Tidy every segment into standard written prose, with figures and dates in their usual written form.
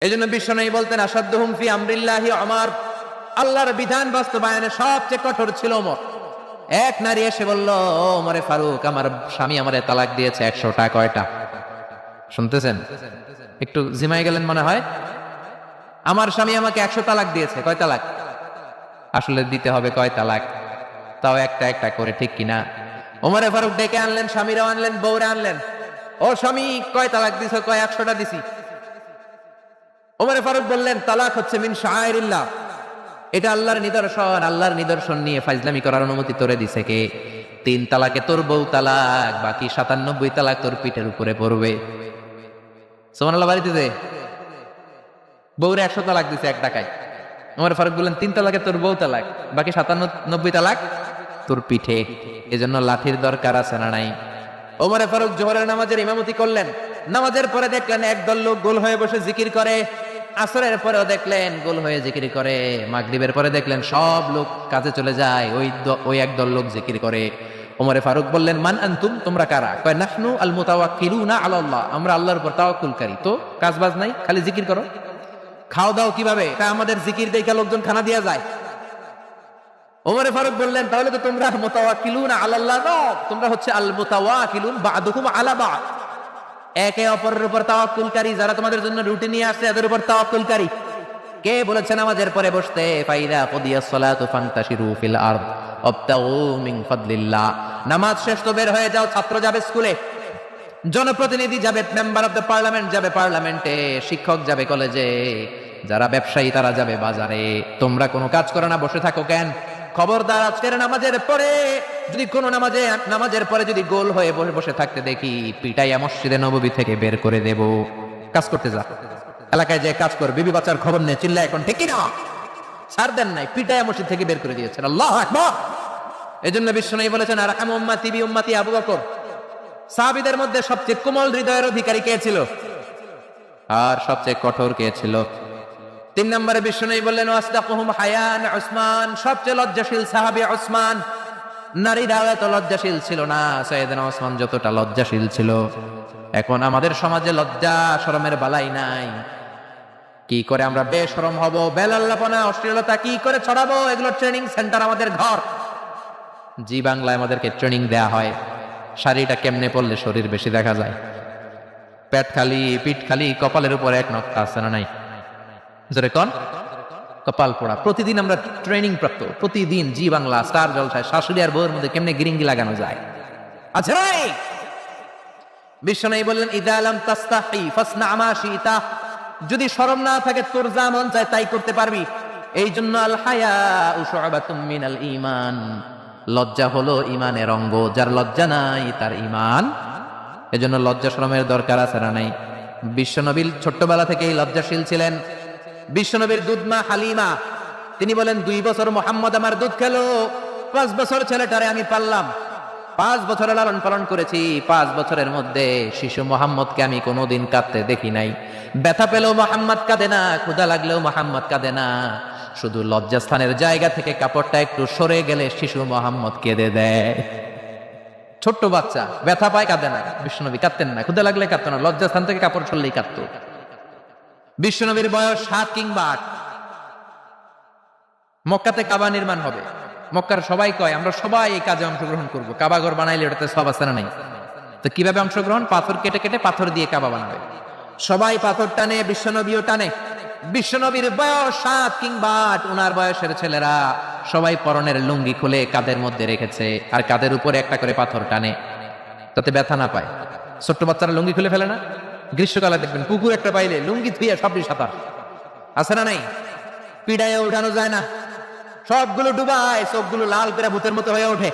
এজন্য বিশ্বনবী বলতেন আসাদ্দুহুম ফি আমরিল্লাহি ওমর, আল্লাহর বিধান বাস্তবায়নে সবচেয়ে কঠোর ছিল ওমর। এক নারী এসে বলল, ওমরে ফারুক, আমার স্বামী আমারে তালাক দিয়েছে 100টা। কয়টা? শুনতেছেন? একটু জিমাই গেলেন মনে হয়। আমার স্বামী আমাকে 100 তালাক দিয়েছে। কয় তালাক? আসলে দিতে হবে কয় তালাক? তাও একটা একটা করে, ঠিক কিনা? ওমরে ফারুক ডেকে আনলেন, স্বামীরাও আনলেন, বউরে আনলেন। ও স্বামী, কয় তালাক দিছো? কয় 100টা দিছি। ওমরে ফারুক বললেন, তালাক হচ্ছে মিন শাআইরিল্লাহ, এটা আল্লাহর নিদর্শন। আল্লাহর নিদর্শন নিয়ে ফাইজলামি করার অনুমতি তোরে দিছে কে? 3 তালাকে তোর বউ তালাক, বাকি 97 তালাক তোর পিঠের উপরে পড়বে। সুবহানাল্লাহ। বাড়িতে যে বউরে 100 তালাক দিছে এক টাকায়, ওমর ফারুক বললেন 3 তালাকে তোর বউ তালাক, বাকি 97 তালাক তোর পিঠে। এজন্য লাঠির দরকার আছে না নাই? ওমরে ফারুক জোহরের নামাজের ইমামতি করলেন। নামাজের পরে দেখলেন একদল লোক গোল হয়ে বসে জিকির করে। আসরের পরেও দেখলেন গোল হয়ে জিকির করে। মাগরিবের পরে দেখলেন সব লোক কাজে চলে যায়, ওই একদল লোক জিকির করে। ওমরে ফারুক বললেন, মান আনতুম, তোমরা কারা? কয় নাহনু আল মুতাওয়াক্কিলুনা আলাল্লাহ, আমরা আল্লাহর উপর তাওয়াক্কুলকারী। তো কাজ বাজ নাই, খালি জিকির করো। খাও দাও কিভাবে? তা আমাদের জিকির দেখে লোকজন খানা দিয়া যায়। ওমরে ফারুক বললেন, তাহলে তো তোমরা মুতাওয়াক্কিলুনা আলাল্লাহ নও, তোমরা হচ্ছে আল মুতাওয়াক্কিলুন বা'দুহুম আলা বা'দ, একে অপরের উপর তাওয়াক্কুলকারী। যারা তোমাদের জন্য রুটি নিয়ে আসছে এদের উপর তাওয়াক্কুলকারী। কে বলেছে নামাজের পরে বসতে? ফাইদা কুদিয়াস সালাতু ফান্তাশিরু ফিল আরদ ওয়াবতাগু মিন ফাদলিল্লাহ। নামাজ শেষ তো বের হয়ে যাও। ছাত্র যাবে স্কুলে, জনপ্রতিনিধি যাবে, মেম্বার অফ দ্য পার্লামেন্ট যাবে পার্লামেন্টে, শিক্ষক যাবে কলেজে, যারা ব্যবসায়ী তারা যাবে বাজারে। তোমরা কোনো কাজ করো না, বসে থাকো কেন? খবরদার, আজকের নামাজের পরে যদি কোনো নামাজের পরে যদি গোল হয়ে বসে থাকতে দেখি, পিটাইয়া মসজিদে নববী থেকে বের করে দেব। কাজ করতে যা, এলাকায় যে কাজ কর, বিবি বাচ্চার খবর নেই, চিল্লা এখন ঠিক না, ছাড় দেন নাই, পিটাইয়া মসজিদ থেকে বের করে দিয়েছেন। আল্লাহু আকবার। এজন্য বিশ্বনবী বলেছেন, আরহামু উম্মতি বি উম্মতি আবু বকর। সাহাবীদের মধ্যে সবচেয়ে কোমল হৃদয়ের অধিকারী কে ছিল? আর সবচেয়ে কঠোর কে ছিল? 3 নম্বরে বিশ্বনবী বললেন, ওয়াসদাকুহুম হায়ান উসমান, সবচেয়ে লজ্জাশীল সাহাবী উসমান। নারীরা এত লজ্জাশীল ছিল না, সাইয়েদনা উসমান যতটা লজ্জাশীল ছিল। এখন আমাদের সমাজে লজ্জা শরমের বালাই নাই। কি করে আমরা বেশরম হব, বেলাল্লাপনা অশ্লীলতা কি করে ছড়াবো, এগুলো ট্রেনিং সেন্টার আমাদের ঘর। জি বাংলায় আমাদেরকে ট্রেনিং দেয়া হয়, শাড়িটা কেমনে পরলে শরীর বেশি দেখা যায়, পেট খালি, পিঠ খালি, কপালের উপর এক নকশা আছে না নাই? জোরে কোন? কপাল পোড়া। প্রতিদিন আমরা ট্রেনিং প্রাপ্ত, প্রতিদিন জি বাংলা স্টার জলসায় শাশুড়ি আর বউয়ের মধ্যে কেমনে গিরিঙ্গি লাগানো যায়। আচ্ছা ভাই, বিশ্বনবী বললেন, ইদা লাম তাস্তাহি ফাসনা মা শিতা, যদি শরম না থাকে তোর যা মন চায় তাই করতে পারবি। এই জন্য আল হায়াউ শুআবাতুম মিনাল ঈমান, লজ্জা হলো ঈমানের অঙ্গ। যার লজ্জা নাই তার ঈমান। এজন্য লজ্জা শরমের দরকার আছে না নাই? বিশ্বনবী ছোট্টবেলা থেকেই লজ্জাশীল ছিলেন। বিশ্বনবীর দুধমা হালিমা, তিনি বলেন, 2 বছর মুহাম্মদ আমার দুধ খেলো, 5 বছর ছেলেটারে আমি পাললাম, 5 বছরের লালন পালন করেছি। 5 বছরের মধ্যে শিশু মুহাম্মদকে আমি কোনোদিন কাঁদতে দেখি নাই। ব্যথা পেলেও মুহাম্মদ কাঁদে না, ক্ষুধা লাগলেও মুহাম্মদ কাঁদে না। শুধু লজ্জাস্থানের জায়গা থেকে কাপড়টা একটু সরে গেলে শিশু মুহাম্মদ কেঁদে দেয়। ছোট্ট বাচ্চা ব্যথা পায়, কাঁদে না। বিশ্বনবী কাঁদতেন না, ক্ষুধা লাগলে কাঁদতো না, লজ্জাস্থান থেকে কাপড় সরলেই কাঁদতো। বিশ্বনবীর বয়স 7 কিংবা 8। মক্কাতে কাবা নির্মাণ হবে। মক্কার সবাই কয়, আমরা সবাই এই কাজে অংশগ্রহণ করবো। কাবা ঘর বানাইলে ওটাতে সব আছে না নাই? তো কিভাবে অংশগ্রহণ? পাথর কেটে কেটে পাথর দিয়ে কাবা বানাবে। সবাই পাথর টানে, বিশ্বনবীও টানে। বিশ্বনবীর বয়স 7 কিংবা 8। ওনার বয়সের ছেলেরা সবাই পরনের লুঙ্গি খুলে কাঁধের মধ্যে রেখেছে, আর কাঁধের উপরে একটা করে পাথর টানে যাতে ব্যথা না পায়। ছোট্ট বাচ্চারা লুঙ্গি খুলে ফেলে না? গ্রীষ্মকালে দেখবেন পুকুর একটা পাইলে লুঙ্গি ধুয়ে সবই সাঁতার, আছে না নাই? পিড়ায় উঠানো যায় না, সবগুলো ডুবায়, চোখগুলো লাল করে ভূতের মতো হয়ে ওঠে।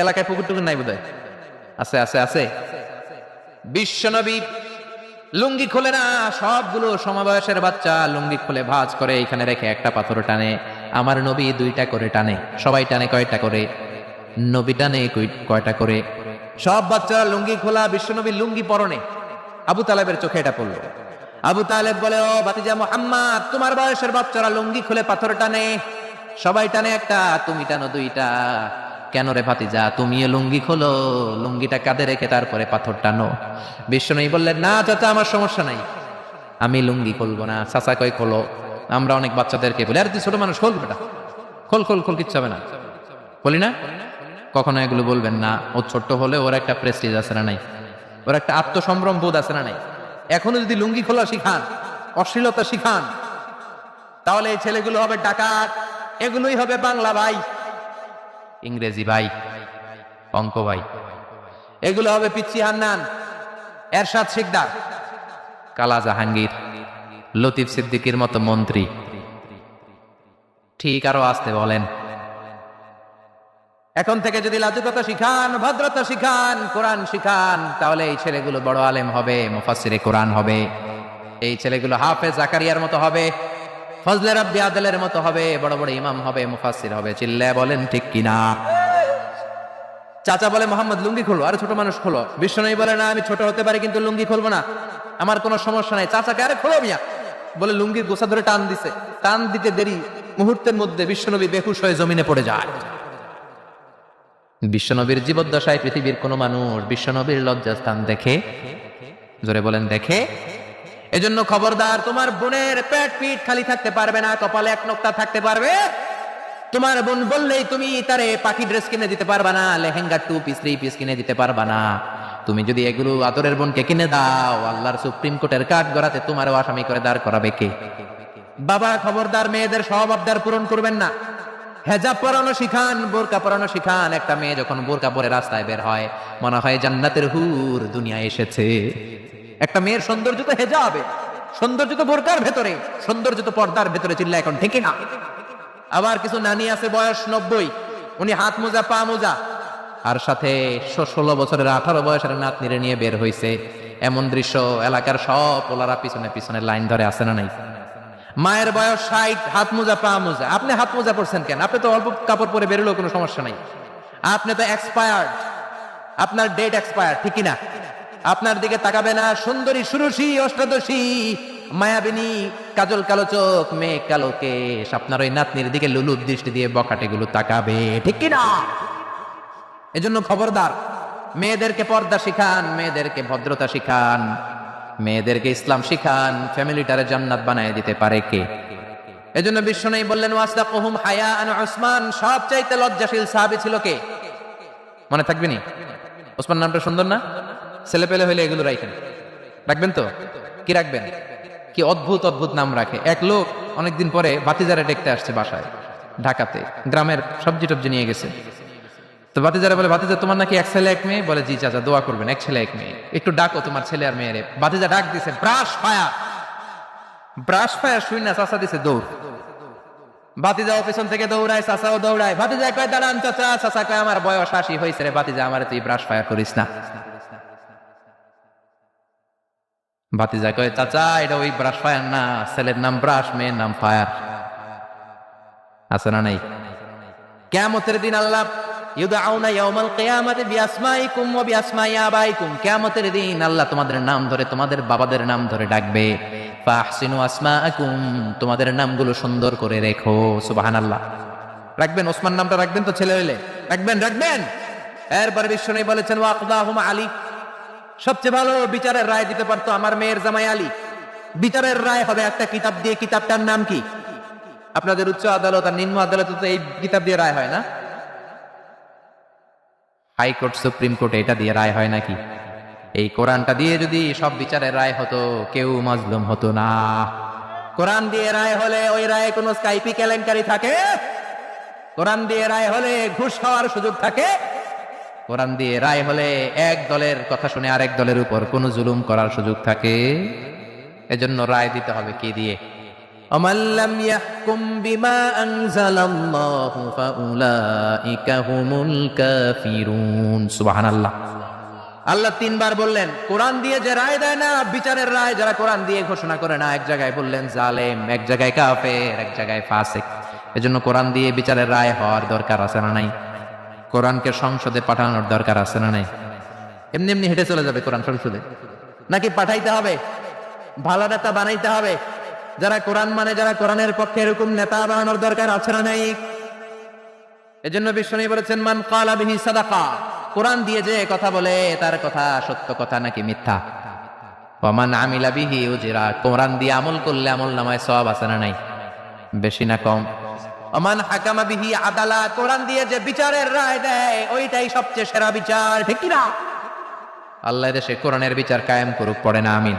এলাকায় পুকুর টুকুর নাই বোধহয়? আছে আছে আছে। বিশ্বনবী লুঙ্গি খোলে না, সবগুলো সমবয়সের বাচ্চা লুঙ্গি খুলে ভাঁজ করে এখানে রেখে একটা পাথর টানে। আমার নবী 2টা করে টানে। সবাই টানে কয়টা করে? নবী টানে কয়টা করে? সব বাচ্চারা লুঙ্গি খোলা, বিশ্বনবী লুঙ্গি পরনে। আবু তালেবের চোখে এটা পড়লো। আবু তালেব বলে, ও ভাতিজা মুহাম্মদ, তোমার বয়সের বাচ্চারা লুঙ্গি খুলে পাথর টানে, সবাই টানে একটা, তুমি টানো 2টা। কেন রে ভাতিজা, তুমিও লুঙ্গি খোলো, লুঙ্গিটা কাঁধে রেখে তারপরে পাথর টানো। বিশ্বনবী বললেন, না চাচা, আমার সমস্যা নাই। আমি লুঙ্গি খুলবো না। চাচা কই খোলো। আমরা অনেক বাচ্চাদেরকে বলি, আরে তুই ছোট মানুষ, খোল বেটা, খোল খোল খোল, কিচ্ছু হবে না, বলি না? কখনো এগুলো বলবেন না। ও ছোট্ট হলে ওর একটা প্রেস্টিজ আছে না নাই? ওর একটা আত্মসম্ভ্রম বোধ আছে না নাই? এখনো যদি লুঙ্গি খোলা শিখান, অশ্লীলতা শিখান, তাহলে এই ছেলেগুলো হবে ডাকাত, এগুলোই হবে বাংলা ভাই, ইংরেজি ভাই, অঙ্ক ভাই, এগুলো হবে পিচ্চি হান্নান, এরশাদ শিকদার, কালা জাহাঙ্গীর, লতিফ সিদ্দিকীর মতো মন্ত্রী। ঠিক, আরো আসতে বলেন। এখন থেকে যদি লাজুকতা শিখান, ভদ্রতা শিখান, কোরআন শিখান, তাহলে এই ছেলেগুলো বড় আলেম হবে, মুফাসসিরে কোরআন হবে। এই ছেলেগুলো হাফেজ জাকারিয়ার মতো হবে, ফজলে রাব্বি আদলের মতো হবে, বড় বড় ইমাম হবে, মুফাসসির হবে। চিল্লায় বলেন ঠিক কিনা? চাচা বলে মোহাম্মদ লুঙ্গি খোলো, আরে ছোট মানুষ খোলো। বিশ্বনবী বলে না, আমি ছোট হতে পারি কিন্তু লুঙ্গি খুলবো না, আমার কোনো সমস্যা নাই। চাচাকে আরে খোলো মিয়া, বলে লুঙ্গির গোছা ধরে টান দিছে। টান দিতে দেরি, মুহূর্তের মধ্যে বিশ্বনবী বেহুশ হয়ে জমিনে পড়ে যায়। বিশ্বনবীর জীবদ্দশায় পৃথিবীর কোন মানুষ বিশ্বনবীর লজ্জাস্থান দেখে? জোরে বলেন দেখে? এজন্য খবরদার, তোমার বোনের পেট পিঠ খালি থাকতে পারবে না, কপালে এক নোক্তা থাকতে পারবে। তোমার বোন বললেই তুমি তারে পাখি ড্রেস কিনে দিতে পারবা না, লেহেঙ্গা 2 পিস 3 পিস কিনে দিতে পারবা না। তুমি যদি এগুলো আদরের বোনকে কিনে দাও, আল্লাহর সুপ্রিম কোর্টের কাঠ গড়াতে তোমারও আসামি করে দাঁড় করাবে কে? বাবা খবরদার, মেয়েদের সব আবদার পূরণ করবেন না। হেজাব পরানো শিখান, বোরকা পরানো শিখান। একটা মেয়ে যখন বোরকা পরে রাস্তায় বের হয়, মনে হয় জান্নাতের হুর দুনিয়ায় এসেছে। একটা মেয়ের সৌন্দর্য তো হেজাবে, সৌন্দর্য তো বোরকার ভেতরে, সৌন্দর্য তো পর্দার ভেতরে। চিল্লা এখন ঠিক না? আবার কিছু নানি আছে বয়স 90, উনি হাত মোজা পা মোজা, আর সাথে 16 বছরের 18 বয়সের নাতনিরে নিয়ে বের হইছে। এমন দৃশ্য এলাকার সব ওলারা পিছনে পিছনে লাইন ধরে, আছে না নাই? মায়ের বয়স 60, হাত মোজা পা মোজা। আপনি হাত মোজা পরছেন কেন? আপনি তো অল্প কাপড় পরে বেরোলেও কোনো সমস্যা নাই। আপনি তো এক্সপায়ার্ড, আপনার ডেট এক্সপায়ার, ঠিক কিনা? আপনার দিকে তাকাবে না সুন্দরী, সুরুষী, অষ্টাদশী, মায়াবিনী, কাজল কালো চোখ, মেঘ কালো কেশ, আপনার ওই নাতনির দিকে লুলুপ দৃষ্টি দিয়ে বখাটে গুলো তাকাবে, ঠিক কিনা? এজন্য খবরদার, মেয়েদেরকে পর্দা শিখান, মেয়েদেরকে ভদ্রতা শিখান, মেয়েদেরকে ইসলাম শিখান। ফ্যামিলিটারে জান্নাত বানায় দিতে পারে কে? এজন্য বিশ্বনবী বললেন ওয়াসদাকুহুম হায়াআন উসমান, সবচাইতে লজ্জাশীল সাহাবী ছিল কে? মনে থাকবে নি? ওসমান নামটা সুন্দর না? ছেলে পেলে হইলে এগুলো রাখেন, রাখবেন তো? কি রাখবেন? কি অদ্ভুত অদ্ভুত নাম রাখে। এক লোক অনেকদিন পরে ভাতিজারে দেখতে আসছে বাসায়, ঢাকাতে, গ্রামের সবজি টবজি নিয়ে গেছে। তো ভাতিজারা বলে, ভাতিজা তোমার নাকি এক ছেলে এক মেয়ে? বলে জি চাচা, দোয়া করবেন, এক ছেলে এক মেয়ে, একটু ডাকো তোমার ছেলে আর মেয়েরে। ভাতিজা ডাক দিছে, ব্রাশ ফায়ার। ব্রাশ ফায়ার শুই না, চাচা দিছে দৌড়। ভাতিজাও পেছন থেকে দৌড়ায়, চাচাও দৌড়ায়। ভাতিজা কয় দাঁড়ান চাচা, চাচা কয় আমার বয়স 80 হয়েছে রে ভাতিজা, আমার তুই ব্রাশ ফায়ার করিস না। ভাতিজা কয় চাচা এটা ওই ব্রাশ ফায়ার না, ছেলের নাম ব্রাশ, মেয়ের নাম ফায়ার। আছে না নাই? কিয়ামতের দিন আল্লাহ ইউদআউনা ইয়াউমাল কিয়ামাতি বিআসমাইকুম ওয়া বিআসমাই আবাইকুম, কিয়ামতের দিন আল্লাহ তোমাদের নাম ধরে, তোমাদের বাবাদের নাম ধরে ডাকবে। ফাহসিনু আসমাআকুম, তোমাদের নামগুলো সুন্দর করে রেখো। সুবহানাল্লাহ। রাখবেন? ওসমান নামটা রাখবেন তো? ছেলে হইলে রাখবেন, রাখবেন। এরপর বিশ্বনবী বলেছেন ওয়াকদাহুম আলী, সবচেয়ে ভালো বিচারের রায় দিতে পারতো আমার মেয়ের জামাই আলী। বিচারের রায় হবে একটা কিতাব দিয়ে। কিতাবটার নাম কি? আপনাদের উচ্চ আদালত আর নিম্ন আদালতে তো এই কিতাব দিয়ে রায় হয় না? হাইকোর্ট, সুপ্রিম কোর্ট, এটা দিয়ে রায় হয় নাকি? এই কোরআনটা দিয়ে যদি সব বিচারের রায় হতো, কেউ মাজলুম হতো না। কোরআন দিয়ে রায় হলে ওই রায়ে কোনো স্কাইপি কেলেঙ্কারি থাকে? কোরআন দিয়ে রায় হলে ঘুষ খাওয়ার সুযোগ থাকে? কোরআন দিয়ে রায় হলে এক দলের কথা শুনে আরেক দলের উপর কোনো জুলুম করার সুযোগ থাকে? এজন্য রায় দিতে হবে কি দিয়ে? وَمَنْ لَمْ يَحْكُمْ بِمَا أَنزَلَ اللَّهُ فَأُولَئِكَ هُمُ الْكَافِرُونَ। সুবহানাল্লাহ। আল্লাহ 3 বার বললেন কোরআন দিয়ে যে রায় দেয় না, বিচারের রায় যারা কোরআন দিয়ে ঘোষণা করে না, এক জায়গায় বললেন জালেম, এক জায়গায় কাফের, এক জায়গায় ফাসিক। এজন্য কোরআন দিয়ে বিচারের রায় হওয়ার দরকার আছে না নাই? কোরআনকে সংসদে পাঠানোর দরকার আছে না নাই? এমনি এমনি হেঁটে চলে যাবে কোরআন সংসদে? নাকি পাঠাইতে হবে? ভালো নেতা বানাইতে হবে, যারা কোরআন মানে, যারা কোরআনের পক্ষে, এরকম নেতা বানানোর দরকার আছে না নাই? এজন্য বিশ্বনবী বলেছেন মান ক্বালা বিহি সাদাকা, কোরআন দিয়ে যে কথা বলে তার কথা সত্য কথা নাকি মিথ্যা? ওমান আমিলা বিহি উজরা, কোরআন দিয়ে আমল করলে আমল নামায় সওয়াব আছে না নাই? বেশি না কম? ওমান হাকামা বিহি আদালা, কোরআন দিয়ে যে বিচারের রায় দেয় ওইটাই সবচেয়ে সেরা বিচার, ঠিক কি না? আল্লাহ দেশে কোরআনের বিচার কায়েম করুক, পড়ে না আমিন।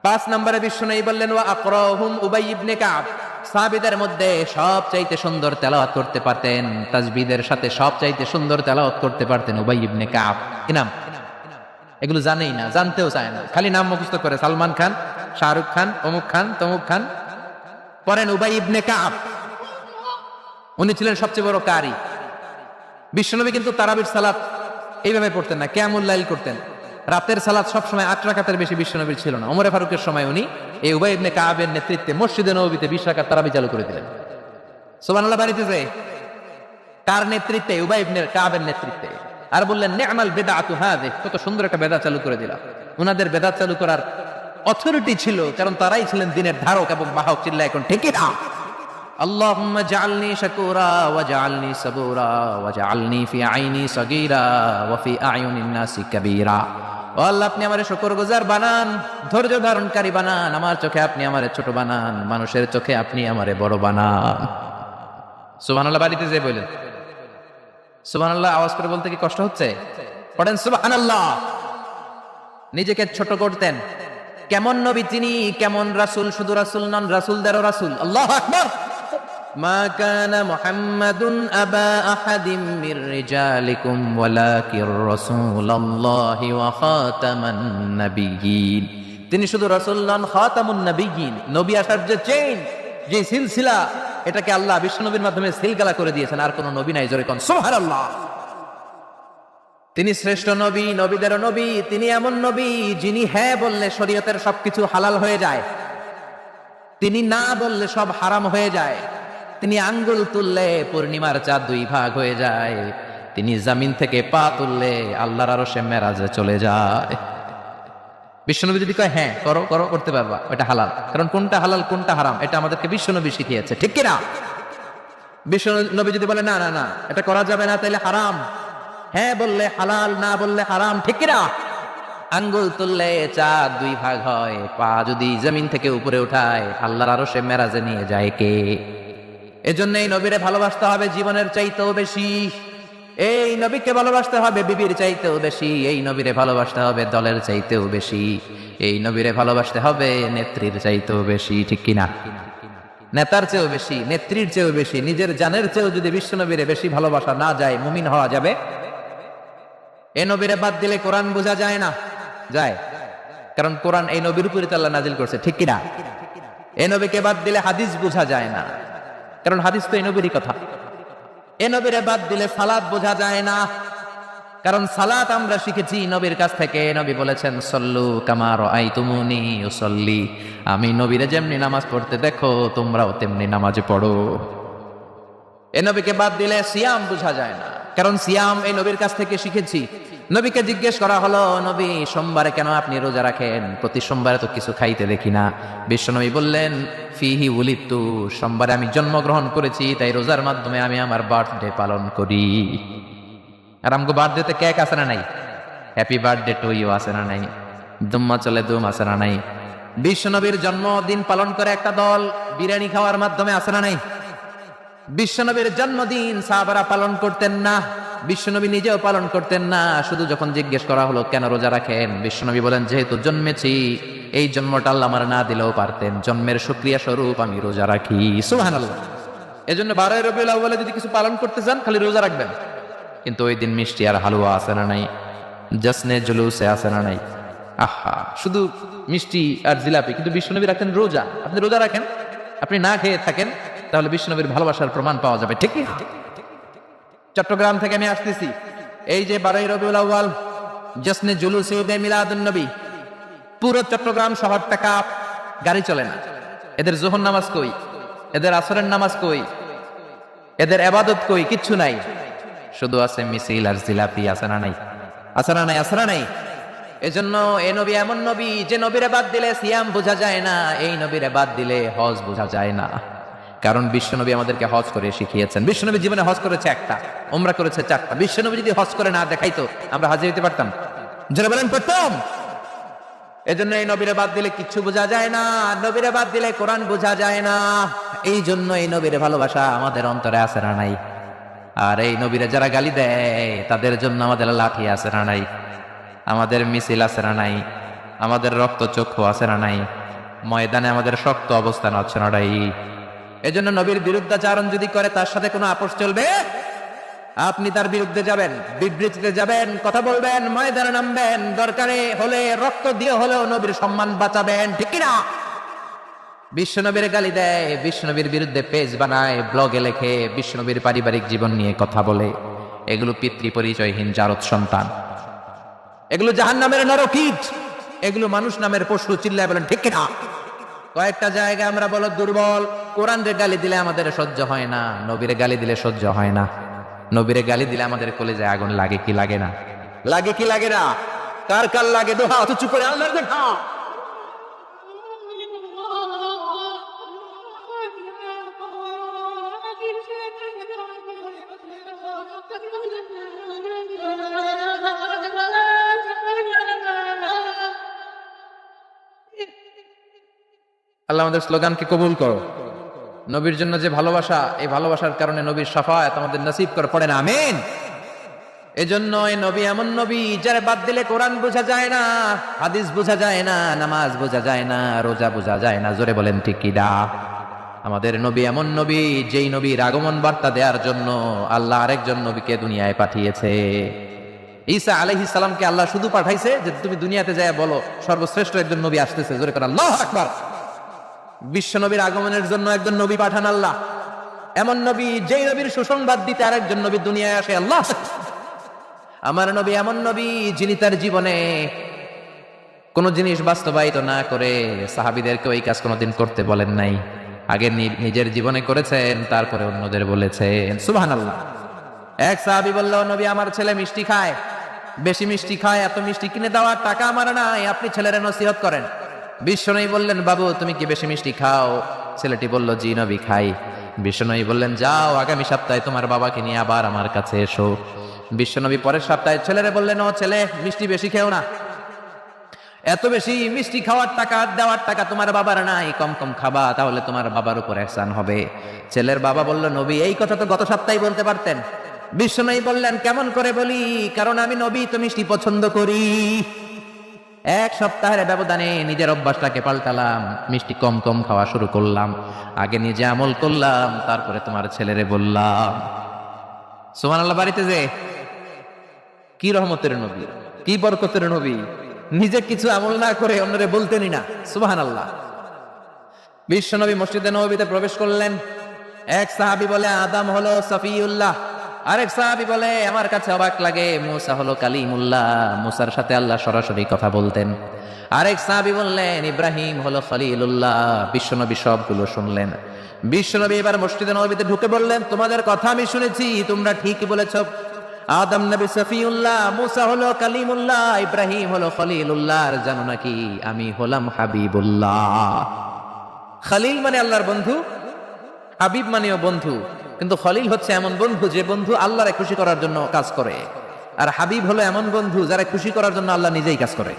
5 নম্বরে বিশ্বনবী বললেন ওয়া আকরাহুম উবাই ইবনে কাব, সাহাবীদের মধ্যে সবচাইতে সুন্দর তেলাওয়াত করতে পারতেন, তাজবিদের সাথে সবচাইতে সুন্দর তেলাওয়াত করতে পারতেন উবাই ইবনে কাব। কি নাম? এগুলো জানেই না, জানতেও চায় না, খালি নাম মুখস্থ করে, সালমান খান, শাহরুখ খান, অমুক খান, তমুক খান। পড়েন উবাই ইবনে কাব। উনি ছিলেন সবচেয়ে বড় কারি। বিশ্বনবী কিন্তু তারাবির সালাত এইভাবে পড়তেন না, কিয়ামুল লাইল করতেন। রাতের সালাত সবসময় 8 রাকাতের বেশি বিশ্বনবীর ছিল না। ওমরে ফারুকের সময় উনি এই উবাই ইবনে কাবের নেতৃত্বে মসজিদে নববীতে 20 রাকাত তারাবি চালু করে দিলেন। সুবহানাল্লাহ। বাড়িতেছে কার নেতৃত্বে? উবাই ইবনে কাবের নেতৃত্বে। আর বললেন নি'মাল বিদআতু হাযিহি, কত সুন্দর একটা বেদাত চালু করে দিলাম। উনাদের বেদাত চালু করার অথরিটি ছিল, কারণ তারাই ছিলেন দিনের ধারক এবং বাহক। চিল্লায় এখন ঠিক না? আল্লাহুম্মা জাআলনি শাকুরা ওয়া জাআলনি সাবুরা ওয়া জাআলনি ফি আইনি সাগীরা ওয়া ফি আয়ুনিন নাসি কাবীরা। ও আল্লাহ, আপনি আমারে শুকরগুজার বানান, ধৈর্য ধারণকারী বানান, আমার চোখে আপনি আমারে ছোট বানান, মানুষের চোখে আপনি আমারে বড় বানান। সুবহানাল্লাহ। বাড়িতে যে বলেন সুবহানাল্লাহ, আওয়াজ করে বলতে কি কষ্ট হচ্ছে? পড়েন সুবহানাল্লাহ। নিজেকে ছোট করতেন। কেমন নবী তিনি, কেমন রাসূল, শুধু রাসূল নন, রাসূলদেরও রাসূল। আল্লাহু আকবার। মা কানা মুহাম্মাদুন আবা আহাদিম মির রিজালিকুম ওয়ালাকির রাসূলুল্লাহি ওয়া খাতামান নাবিয়্যিন। তিনি শুধু রাসূল নন, খাতামুন নাবিয়্যিন। নবী আসার যে চেইন, যে সিলসিলা, এটাকে আল্লাহ বিশ্বনবীর মাধ্যমে সিলগালা করে দিয়েছেন। আর কোন নবী নাই, জোরে কোন সুবহানাল্লাহ। তিনি শ্রেষ্ঠ নবী, নবীদেরও নবী। তিনি এমন নবী যিনি হ্যাঁ বললে শরীয়তের সবকিছু হালাল হয়ে যায়, তিনি না বললে সব হারাম হয়ে যায়। তিনি আঙ্গুল তুললে পূর্ণিমার চাঁদ 2 ভাগ হয়ে যায়। তিনি জমিন থেকে পা তুললে আল্লাহর আরশে মেরাজে চলে যায়। বিশ্বনবী যদি কয় হ্যাঁ করো করো, করতে পারবা, ওটা হালাল। কারণ কোনটা হালাল কোনটা হারাম এটা আমাদেরকে বিশ্বনবী শিখিয়েছে, ঠিক কি না? বিশ্বনবী যদি বলে না না না এটা করা যাবে না, তাইলে হারাম। হ্যাঁ বললে হালাল, না বললে হারাম, ঠিক কি না? আঙ্গুল তুললে চাঁদ 2 ভাগ হয়, পা যদি জমিন থেকে উপরে উঠায় আল্লাহর আরশে মেরাজে নিয়ে যায় কে? এজন্য এই নবীরে ভালোবাসতে হবে জীবনের চাইতেও বেশি। এই নবীকে ভালোবাসতে হবে বিবির চাইতেও বেশি। এই নবীরে ভালোবাসতে হবে দলের চাইতেও বেশি। এই নবীরে ভালোবাসতে হবে নেত্রীর চাইতেও বেশি, ঠিক কিনা? নেতার চেয়েও বেশি, নেত্রীর চেয়েও বেশি, নিজের জানের চেয়েও যদি বিশ্বনবীরে বেশি ভালোবাসা না যায়, মুমিন হওয়া যাবে? এই নবীরে বাদ দিলে কোরআন বোঝা যায় না? যায়। কারণ কোরআন এই নবীর উপরে আল্লাহ নাজিল করছে, ঠিক কিনা? এই নবীকে বাদ দিলে হাদিস বোঝা যায় না, কারণ হাদিস তো এই নবীরই কথা। এই নবীরে বাদ দিলে সালাত বোঝা যায় না, কারণ সালাত আমরা শিখেছি নবীর কাছ থেকে। নবী বলেছেন সল্লু কামা রাআইতুমুনি উসাল্লি, আমি নবীরে যেমনি নামাজ পড়তে দেখো তোমরাও তেমনি নামাজ পড়ো। এই নবীকে বাদ দিলে সিয়াম বোঝা যায় না, কারণ সিয়াম এই নবীর কাছ থেকে শিখেছি। নবীকে জিজ্ঞেস করা হলো, নবী সোমবারে কেন আপনি রোজা রাখেন? প্রতি সোমবারে তো কিছু খাইতে দেখি না। বিশ্বনবী বললেন ফিহি উলিদতু, সোমবারে আমি জন্মগ্রহণ করেছি, তাই রোজার মাধ্যমে আমি আমার বার্থডে পালন করি। আর আমগো বার্থডেতে কেক আছে না নাই? হ্যাপি বার্থডে টু ইউ আছে না নাই? দুম্মা চলে দুম আছে না নাই? বিশ্বনবীর জন্মদিন পালন করে একটা দল বিরিয়ানি খাওয়ার মাধ্যমে আছে না নাই? বিশ্বনবীর জন্মদিন সাহাবারা পালন করতেন না, বিশ্বনবী নিজেও পালন করতেন না। শুধু যখন জিজ্ঞেস করা হলো কেন রোজা রাখেন, বিশ্বনবী বলেন যেহেতু জন্মেছি, এই জন্মটা আল্লাহ আমার না দিলেও পারতেন, জন্মের শুকরিয়া স্বরূপ আমি রোজা রাখি। সুবহানাল্লাহ। এজন্য 12 রবিউল আউয়ালে যদি কিছু পালন করতে চান খালি রোজা রাখবেন, কিন্তু ওই দিন মিষ্টি আর হালুয়া আছে না নাই? জশ্নে জুলুসে আছে না নাই? আহা, শুধু মিষ্টি আর জিলাপি, কিন্তু বিশ্বনবী রাখেন রোজা। আপনি রোজা রাখেন, আপনি না খেয়ে থাকেন, তাহলে বিশ্বনবীর ভালোবাসার প্রমাণ পাওয়া যাবে, ঠিক কি? চট্টগ্রাম থেকে আমি আসতেছি, এই যে 12 রবিউল আউয়াল জশ্নে জুলুসে মিলাদুন নবী, পুরো চট্টগ্রাম শহরটা কাপ, গাড়ি চলে না। এদের যোহর নামাজ কই? এদের আসরের নামাজ কই? এদের ইবাদত কই? কিচ্ছু নাই, শুধু আছে মিছিল আর জিলাপি। আছে না নাই? আছে না নাই? আছে না নাই? এজন্য এই নবী এমন নবী যে নবীরে বাদ দিলে সিয়াম বোঝা যায় না, এই নবীরে বাদ দিলে হজ বোঝা যায় না। কারণ বিশ্বনবী আমাদেরকে হজ করে শিখিয়েছেন। বিশ্বনবী জীবনে হজ করেছে 1টা, উমরা করেছে 4টা। বিশ্বনবী যদি হজ করে না দেখাইতো আমরা হাজির হতে পারতাম? যারা বলেন পারতাম? এজন্য এই নবীরে বাদ দিলে কিচ্ছু বোঝা যায় না, নবীরে বাদ দিলে কোরআন বোঝা যায় না। এই জন্য এই নবীরে ভালোবাসা আমাদের অন্তরে আছে না নাই? আর এই নবীরে যারা গালি দেয় তাদের জন্য আমাদের লাঠি আছে না নাই? আমাদের মিছিল আছে না নাই? আমাদের রক্ত চক্ষু আছে না নাই? ময়দানে আমাদের শক্ত অবস্থান আছে না নাই? এজন্য নবীর বিরুদ্ধাচারণ যদি করে তার সাথে কোনো আপোষ চলবে? আপনি তার বিরুদ্ধে যাবেন, বিবৃতিতে যাবেন, কথা বলবেন, ময়দানে নামবেন, দরকারে হলে রক্ত দিয়ে হলেও নবীর সম্মান বাঁচাবেন, ঠিক কিনা? বিশ্বনবীর গালি দেয়, বিশ্বনবীর বিরুদ্ধে পেজ বানায়, ব্লগে লেখে, বিশ্বনবীর পারিবারিক জীবন নিয়ে কথা বলে, এগুলো পিতৃ পরিচয়হীন জারদ সন্তান, এগুলো জাহান্নামের নরকীট, এগুলো মানুষ নামের পশু। চিল্লায় বলেন ঠিক কিনা? কয়েকটা জায়গায় আমরা বলো দুর্বল। কোরআনের গালি দিলে আমাদের সহ্য হয় না, নবীরে গালি দিলে সহ্য হয় না। নবীরে গালি দিলে আমাদের কলিজায় আগুন লাগে কি লাগে না? লাগে কি লাগে না? কার কার লাগে? দোহা অত চুপ করে আল্লাহর দেখা। আল্লাহ আমাদের স্লোগানকে কবুল করো। নবীর জন্য যে ভালোবাসা, এই ভালোবাসার কারণে নবীর শাফায়াত আমাদের নসিব করে, পড়েন আমিন। এজন্য এই নবী এমন নবী যারা বাদ দিলে কোরআন বোঝা যায় না, হাদিস বোঝা যায় না, নামাজ বোঝা যায় না, রোজা বোঝা যায় না। জোরে বলেন ঠিক কি না? আমাদের নবী এমন নবী যেই নবীর আগমন বার্তা দেওয়ার জন্য আল্লাহ আরেকজন নবীকে দুনিয়ায় পাঠিয়েছে। ঈসা আলাইহিস সালামকে আল্লাহ শুধু পাঠাইছে যে তুমি দুনিয়াতে যায় বলো সর্বশ্রেষ্ঠ একজন নবী আসতেছে। জোরে করে আল্লাহু আকবার। বিশ্ব নবীর আগমনের জন্য একজন নবী পাঠান আল্লাহ, এমন নবী যেই নবীর সুসংবাদ দিতে আরেকজন নবী দুনিয়ায় আসে। আল্লাহ, আমার নবী এমন নবী যিনি তার জীবনে কোন জিনিস বাস্তবায়িত না করে সাহাবীদেরকে ওই কাজ কোনোদিন করতে বলেন নাই। আগে নিজের জীবনে করেছেন, তারপরে অন্যদের বলেছেন। সুবহানাল্লাহ। এক সাহাবী বলল, নবী আমার ছেলে মিষ্টি খায়, বেশি মিষ্টি খায়, এত মিষ্টি কিনে দেওয়ার টাকা আমার নাই, আপনি ছেলের নসিহত করেন। বিশ্বনবী বললেন, বাবু তুমি কি বেশি মিষ্টি খাও? ছেলেটি বলল, জি নবী খাই। বিশ্বনবী বললেন, যাও আগামী সপ্তাহে তোমার বাবাকে নিয়ে আবার আমার কাছে এসো। বিশ্বনবী পরের সপ্তাহে ছেলেরে বললেন, ও ছেলে মিষ্টি বেশি খেও না, এত বেশি মিষ্টি খাওয়ার টাকা দেওয়ার টাকা তোমার বাবার নাই, কম কম খাবা, তাহলে তোমার বাবার উপর ihsan হবে। ছেলের বাবা বলল, নবী এই কথা তো গত সপ্তাহে বলতে পারতেন। বিশ্বনবী বললেন, কেমন করে বলি, কারণ আমি নবী তো মিষ্টি পছন্দ করি। এক সপ্তাহের ব্যবধানে নিজের অভ্যাসটাকে পাল্টালাম, মিষ্টি কম কম খাওয়া শুরু করলাম, আগে নিজে আমল করলাম, তারপরে তোমার ছেলেরে বললাম। সুবহানাল্লাহ। বাড়িতে যে কি রহমতের নবী, কি বরকতের নবী, নিজে কিছু আমল না করে অন্যরে বলতেনই না। সুবহানাল্লাহ। বিশ্বনবী মসজিদে নববীতে প্রবেশ করলেন। এক সাহাবী বলে, আদম হলো সফিউল্লাহ। আরেক সাহাবী বলে, আমার কাছে অবাক লাগে, মুসা হলো কালিমুল্লাহ, মুসার সাথে আল্লাহ সরাসরি কথা বলতেন। আরেক সাহাবী বললেন, ইব্রাহিম হলো খলিলুল্লাহ। বিশ্বনবী সবগুলো শুনলেন। বিশ্বনবী এবার মসজিদে নববীতে ঢুকে বললেন, তোমাদের কথা আমি শুনেছি, তোমরা ঠিকই বলেছ। আদম নবী সফিউল্লাহ, মুসা হলো কালিমুল্লাহ, ইব্রাহিম হলো খলিলুল্লাহ, আর জানো নাকি আমি হলাম হাবিবুল্লাহ। খলিল মানে আল্লাহর বন্ধু, হাবিব মানেও বন্ধু, কিন্তু খলিল হচ্ছে এমন বন্ধু যে বন্ধু আল্লাহরে খুশি করার জন্য কাজ করে, আর হাবিব হলো এমন বন্ধু যারা খুশি করার জন্য আল্লাহ নিজেই কাজ করে।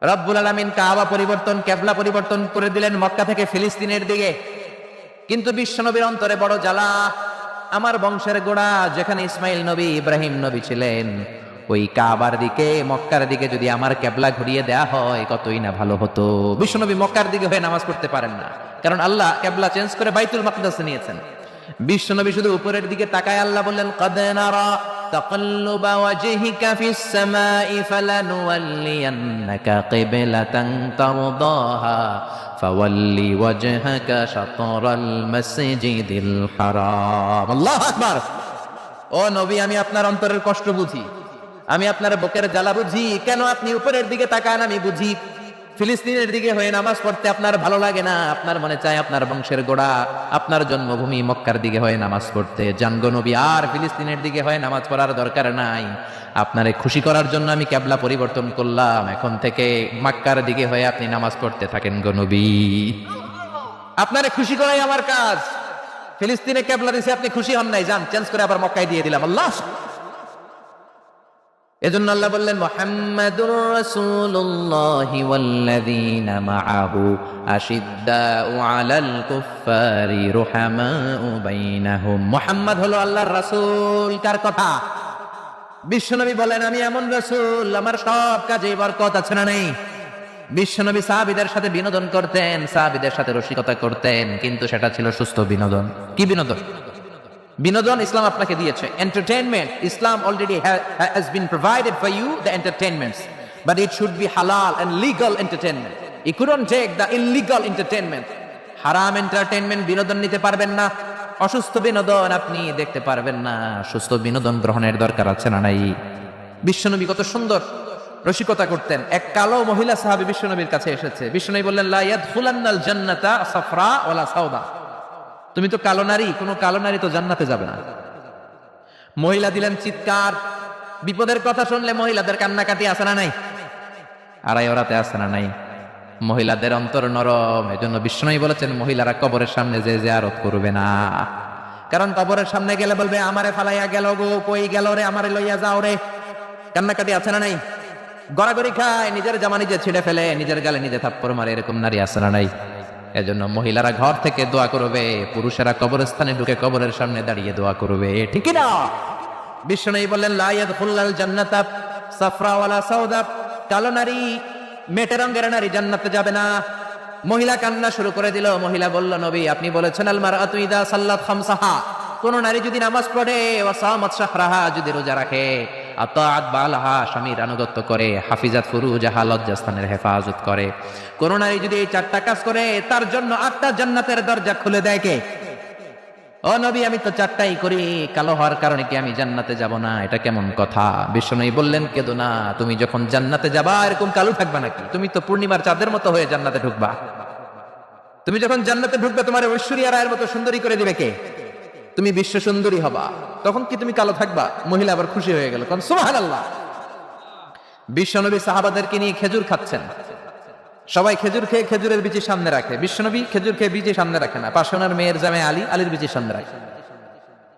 রব্বুল আলামিন কাবা পরিবর্তন, কিবলা পরিবর্তন করে দিলেন মক্কা থেকে ফিলিস্তিনের দিকে, কিন্তু বিশ্বনবীর অন্তরে বড় জ্বালা। আমার বংশের গোড়া যেখানে ইসমাইল নবী, ইব্রাহিম নবী ছিলেন, ওই কাবার দিকে, মক্কার দিকে যদি আমার কিবলা ঘুরিয়ে দেয়া হয় কতই না ভালো হতো। বিশ্বনবী মক্কার দিকে হয়ে নামাজ পড়তে পারেন না, কারণ আল্লাহ কিবলা চেঞ্জ করে বাইতুল মাকদাসে নিয়েছেন। বিশ্বনবী শুধু উপরের দিকে তাকায়, আল্লাহ বললেন, ক্বাদ নারা তাকাল্লুবা ওয়াজহিকা ফিস সামাই ফালানুওয়াল্লিয়ান্নাকা কিবলাতান তারদাহা ফাওয়াল্লি ওয়াজহাকা শাতরাল মাসজিদিল হারাম। আল্লাহু আকবার। ও নবী, আমি আপনার অন্তরের কষ্ট বুঝি, আমি আপনার বুকের জ্বালা বুঝি। কেন আপনি উপরের দিকে তাকান আমি বুঝি। ফিলিস্তিনের দিকে হয়ে নামাজ পড়তে আপনার ভালো লাগে না, আপনার মনে চায় আপনার বংশের গোড়া, আপনার জন্মভূমি মক্কার দিকে হয়ে নামাজ পড়তে। জানগো নবী, আর ফিলিস্তিনের দিকে হয়ে নামাজ পড়ার দরকার নাই। আপনারে খুশি করার জন্য আমি কিবলা পরিবর্তন করলাম, এখন থেকে মক্কার দিকে হয়ে আপনি নামাজ পড়তে থাকেন গো নবী। আপনারে খুশি করাই আমার কাজ। ফিলিস্তিনে কিবলা দিছে, আপনি খুশি হন নাই, যান চেঞ্জ করে আবার মক্কায় দিয়ে দিলাম। আল্লাহ। এজন্য আল্লাহ বললেন মুহাম্মাদুর রাসূলুল্লাহি ওয়াল্লাযীনা মাআহু আশিদ্দাউ আলাল কুফফারি রুহামাউ বাইনাহুম। মুহাম্মদ হলো আল্লাহর রাসূল। কার কথা? বিশ্বনবী বলেন আমি এমন রাসূল, আমার সব কাজে বরকত আছে না নেই? বিশ্বনবী সাহাবীদের সাথে বিনোদন করতেন, সাহাবীদের সাথে রসিকতা করতেন, কিন্তু সেটা ছিল সুস্থ বিনোদন। কি বিনোদন? বিনোদন ইসলাম আপনাকে দিয়েছে, entertainment. Islam already has been provided for you the entertainments, but it should be halal and legal entertainment. You couldn't take the illegal entertainment. হারাম এন্টারটেইনমেন্ট বিনোদন নিতে পারবেন না, অসুস্থ বিনোদন আপনি দেখতে পারবেন না। সুস্থ বিনোদন গ্রহণের দরকার আছে না নাই? বিশ্বনবী কত সুন্দর রসিকতা করতেন। এক কালো মহিলা সাহাবী বিশ্বনবীর কাছে এসেছে। বিশ্বনবী বললেন লা ইয়াদখুলান্নাল জান্নাতা সাফরা ওয়ালা সাওদা। তুমি তো কালো নারী, কোনো কালো নারী তো জান্নাতে যাবে না। মহিলা দিলেন চিৎকার। বিপদের কথা শুনলে মহিলাদের কান্নাকাটি আছে না নাই? আড়াই ওরাতে আছে না নাই? মহিলাদের অন্তর নরম। এজন্য বিশ্বনবী বলেছেন মহিলারা কবরের সামনে যে জিয়ারত করবে না, কারণ কবরের সামনে গেলে বলবে আমারে ফালাইয়া গেল গো, কই গেল রে, আমারে লইয়া যাও রে। কান্নাকাটি আছে না নাই? গড়াগড়ি খায়, নিজের জামা নিজে ছিঁড়ে ফেলে, নিজের গালে নিজে থাপ্পড় মারে, এরকম নারী আছে না নাই? এজন্য মহিলারা ঘর থেকে দোয়া করবে, পুরুষেরা কবরস্থানে ঢুকে কবরের সামনে দাঁড়িয়ে দোয়া করবে, ঠিক না? বিশ্বনবী বললেন লা ইয়াদখুলুল জান্নাতা সাফরা ওয়ালা সাওদা। কালো নারী, মেটে রঙের নারী জান্নাতে যাবে না। মহিলা কান্না শুরু করে দিল। মহিলা বলল নবী আপনি বলেছেন আল মারআতু ইযা সাল্লাত খামসাহা, কোন নারী যদি নামাজ পড়ে, ওয়া সামাত শাহরাহা, যদি রোজা রাখে, আতাআত বালাহা, স্বামীর আনুগত্য করে, হাফিজাত ফুরুজাহা, লজ্জাস্থানের হেফাজত করে, কোন নারী যদি এই চারটা কাজ করে, তার জন্য 8টা জান্নাতের দরজা খুলে দেয় কে? ও নবী আমি তো 4টাই করি, কালো হওয়ার কারণে কি আমি জান্নাতে যাব না? এটা কেমন কথা? বিশ্বনবী বললেন কেদো না, তুমি যখন জান্নাতে যাবা এরকম কালো থাকবা নাকি? তুমি তো পূর্ণিমার চাঁদের মতো হয়ে জান্নাতে ঢুকবা। তুমি যখন জান্নাতে ঢুকবে তোমার ঐশ্বরিয়া রায়ের মতো সুন্দরী করে দিবে কে? তুমি বিশ্ব সুন্দরী হবা, তখন কি তুমি কালো থাকবা? মহিলা আবার খুশি হয়ে গেল, কারণ সুবহানাল্লাহ। বিশ্বনবী সাহাবাদেরকে নিয়ে খেজুর খাচ্ছেন। সবাই খেজুর খেয়ে খেজুরের বিচি সামনে রাখে, বিশ্বনবী খেজুর খেয়ে বিচি সামনে রাখে না। পাশে ওনার মেয়ের জামাই আলী, আলীর বিচি সামনে রাখে।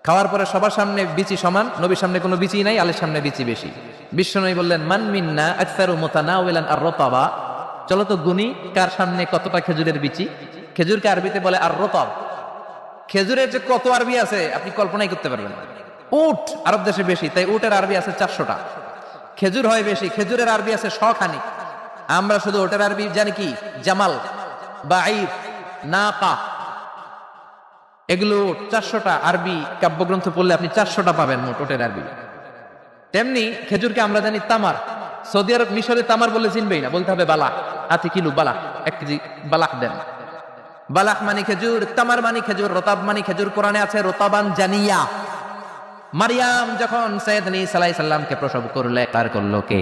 খাওয়ার পরে সবার সামনে বিচি সমান, নবীর সামনে কোনো বিচি নাই, আলীর সামনে বিচি বেশি। বিশ্বনবী বললেন মান মিন্না আকসারু মুতানাওয়ালান আর-রতাবা, চলো তো গুনি কার সামনে কতটা খেজুরের বিচি। খেজুরকে আরবিতে বলে আর-রতাব। খেজুরের যে কত আরবি আছে আপনি কল্পনাই করতে পারবেন না। উট আরব দেশে বেশি, তাই উটের আরবি আছে 400টা। খেজুর হয় বেশি, খেজুরের আরবি আছে 100 খানি। আমরা শুধু ওটার আরবি জানি কি জামাল, বাঈর, নাকা, এগুলো 400টা আরবি কাব্যগ্রন্থ পড়লে আপনি 400টা পাবেন মোট ওটের আরবি। তেমনি খেজুরকে আমরা জানি তামার। সৌদি আরব মিশরে তামার বলে চিনবেই না, বলতে হবে বালাহ। আতি কিলো বালাহ, 1 কেজি বালাহ দেন। বালাহ মানে খেজুর, তামার মানে খেজুর, রতাব মানে খেজুর। কোরআনে আছে রতাবান জানিয়া। মারিয়াম যখন সাইয়েদনা ঈসা আলাইহিস সালামকে প্রসব করলে, কার করলো কে?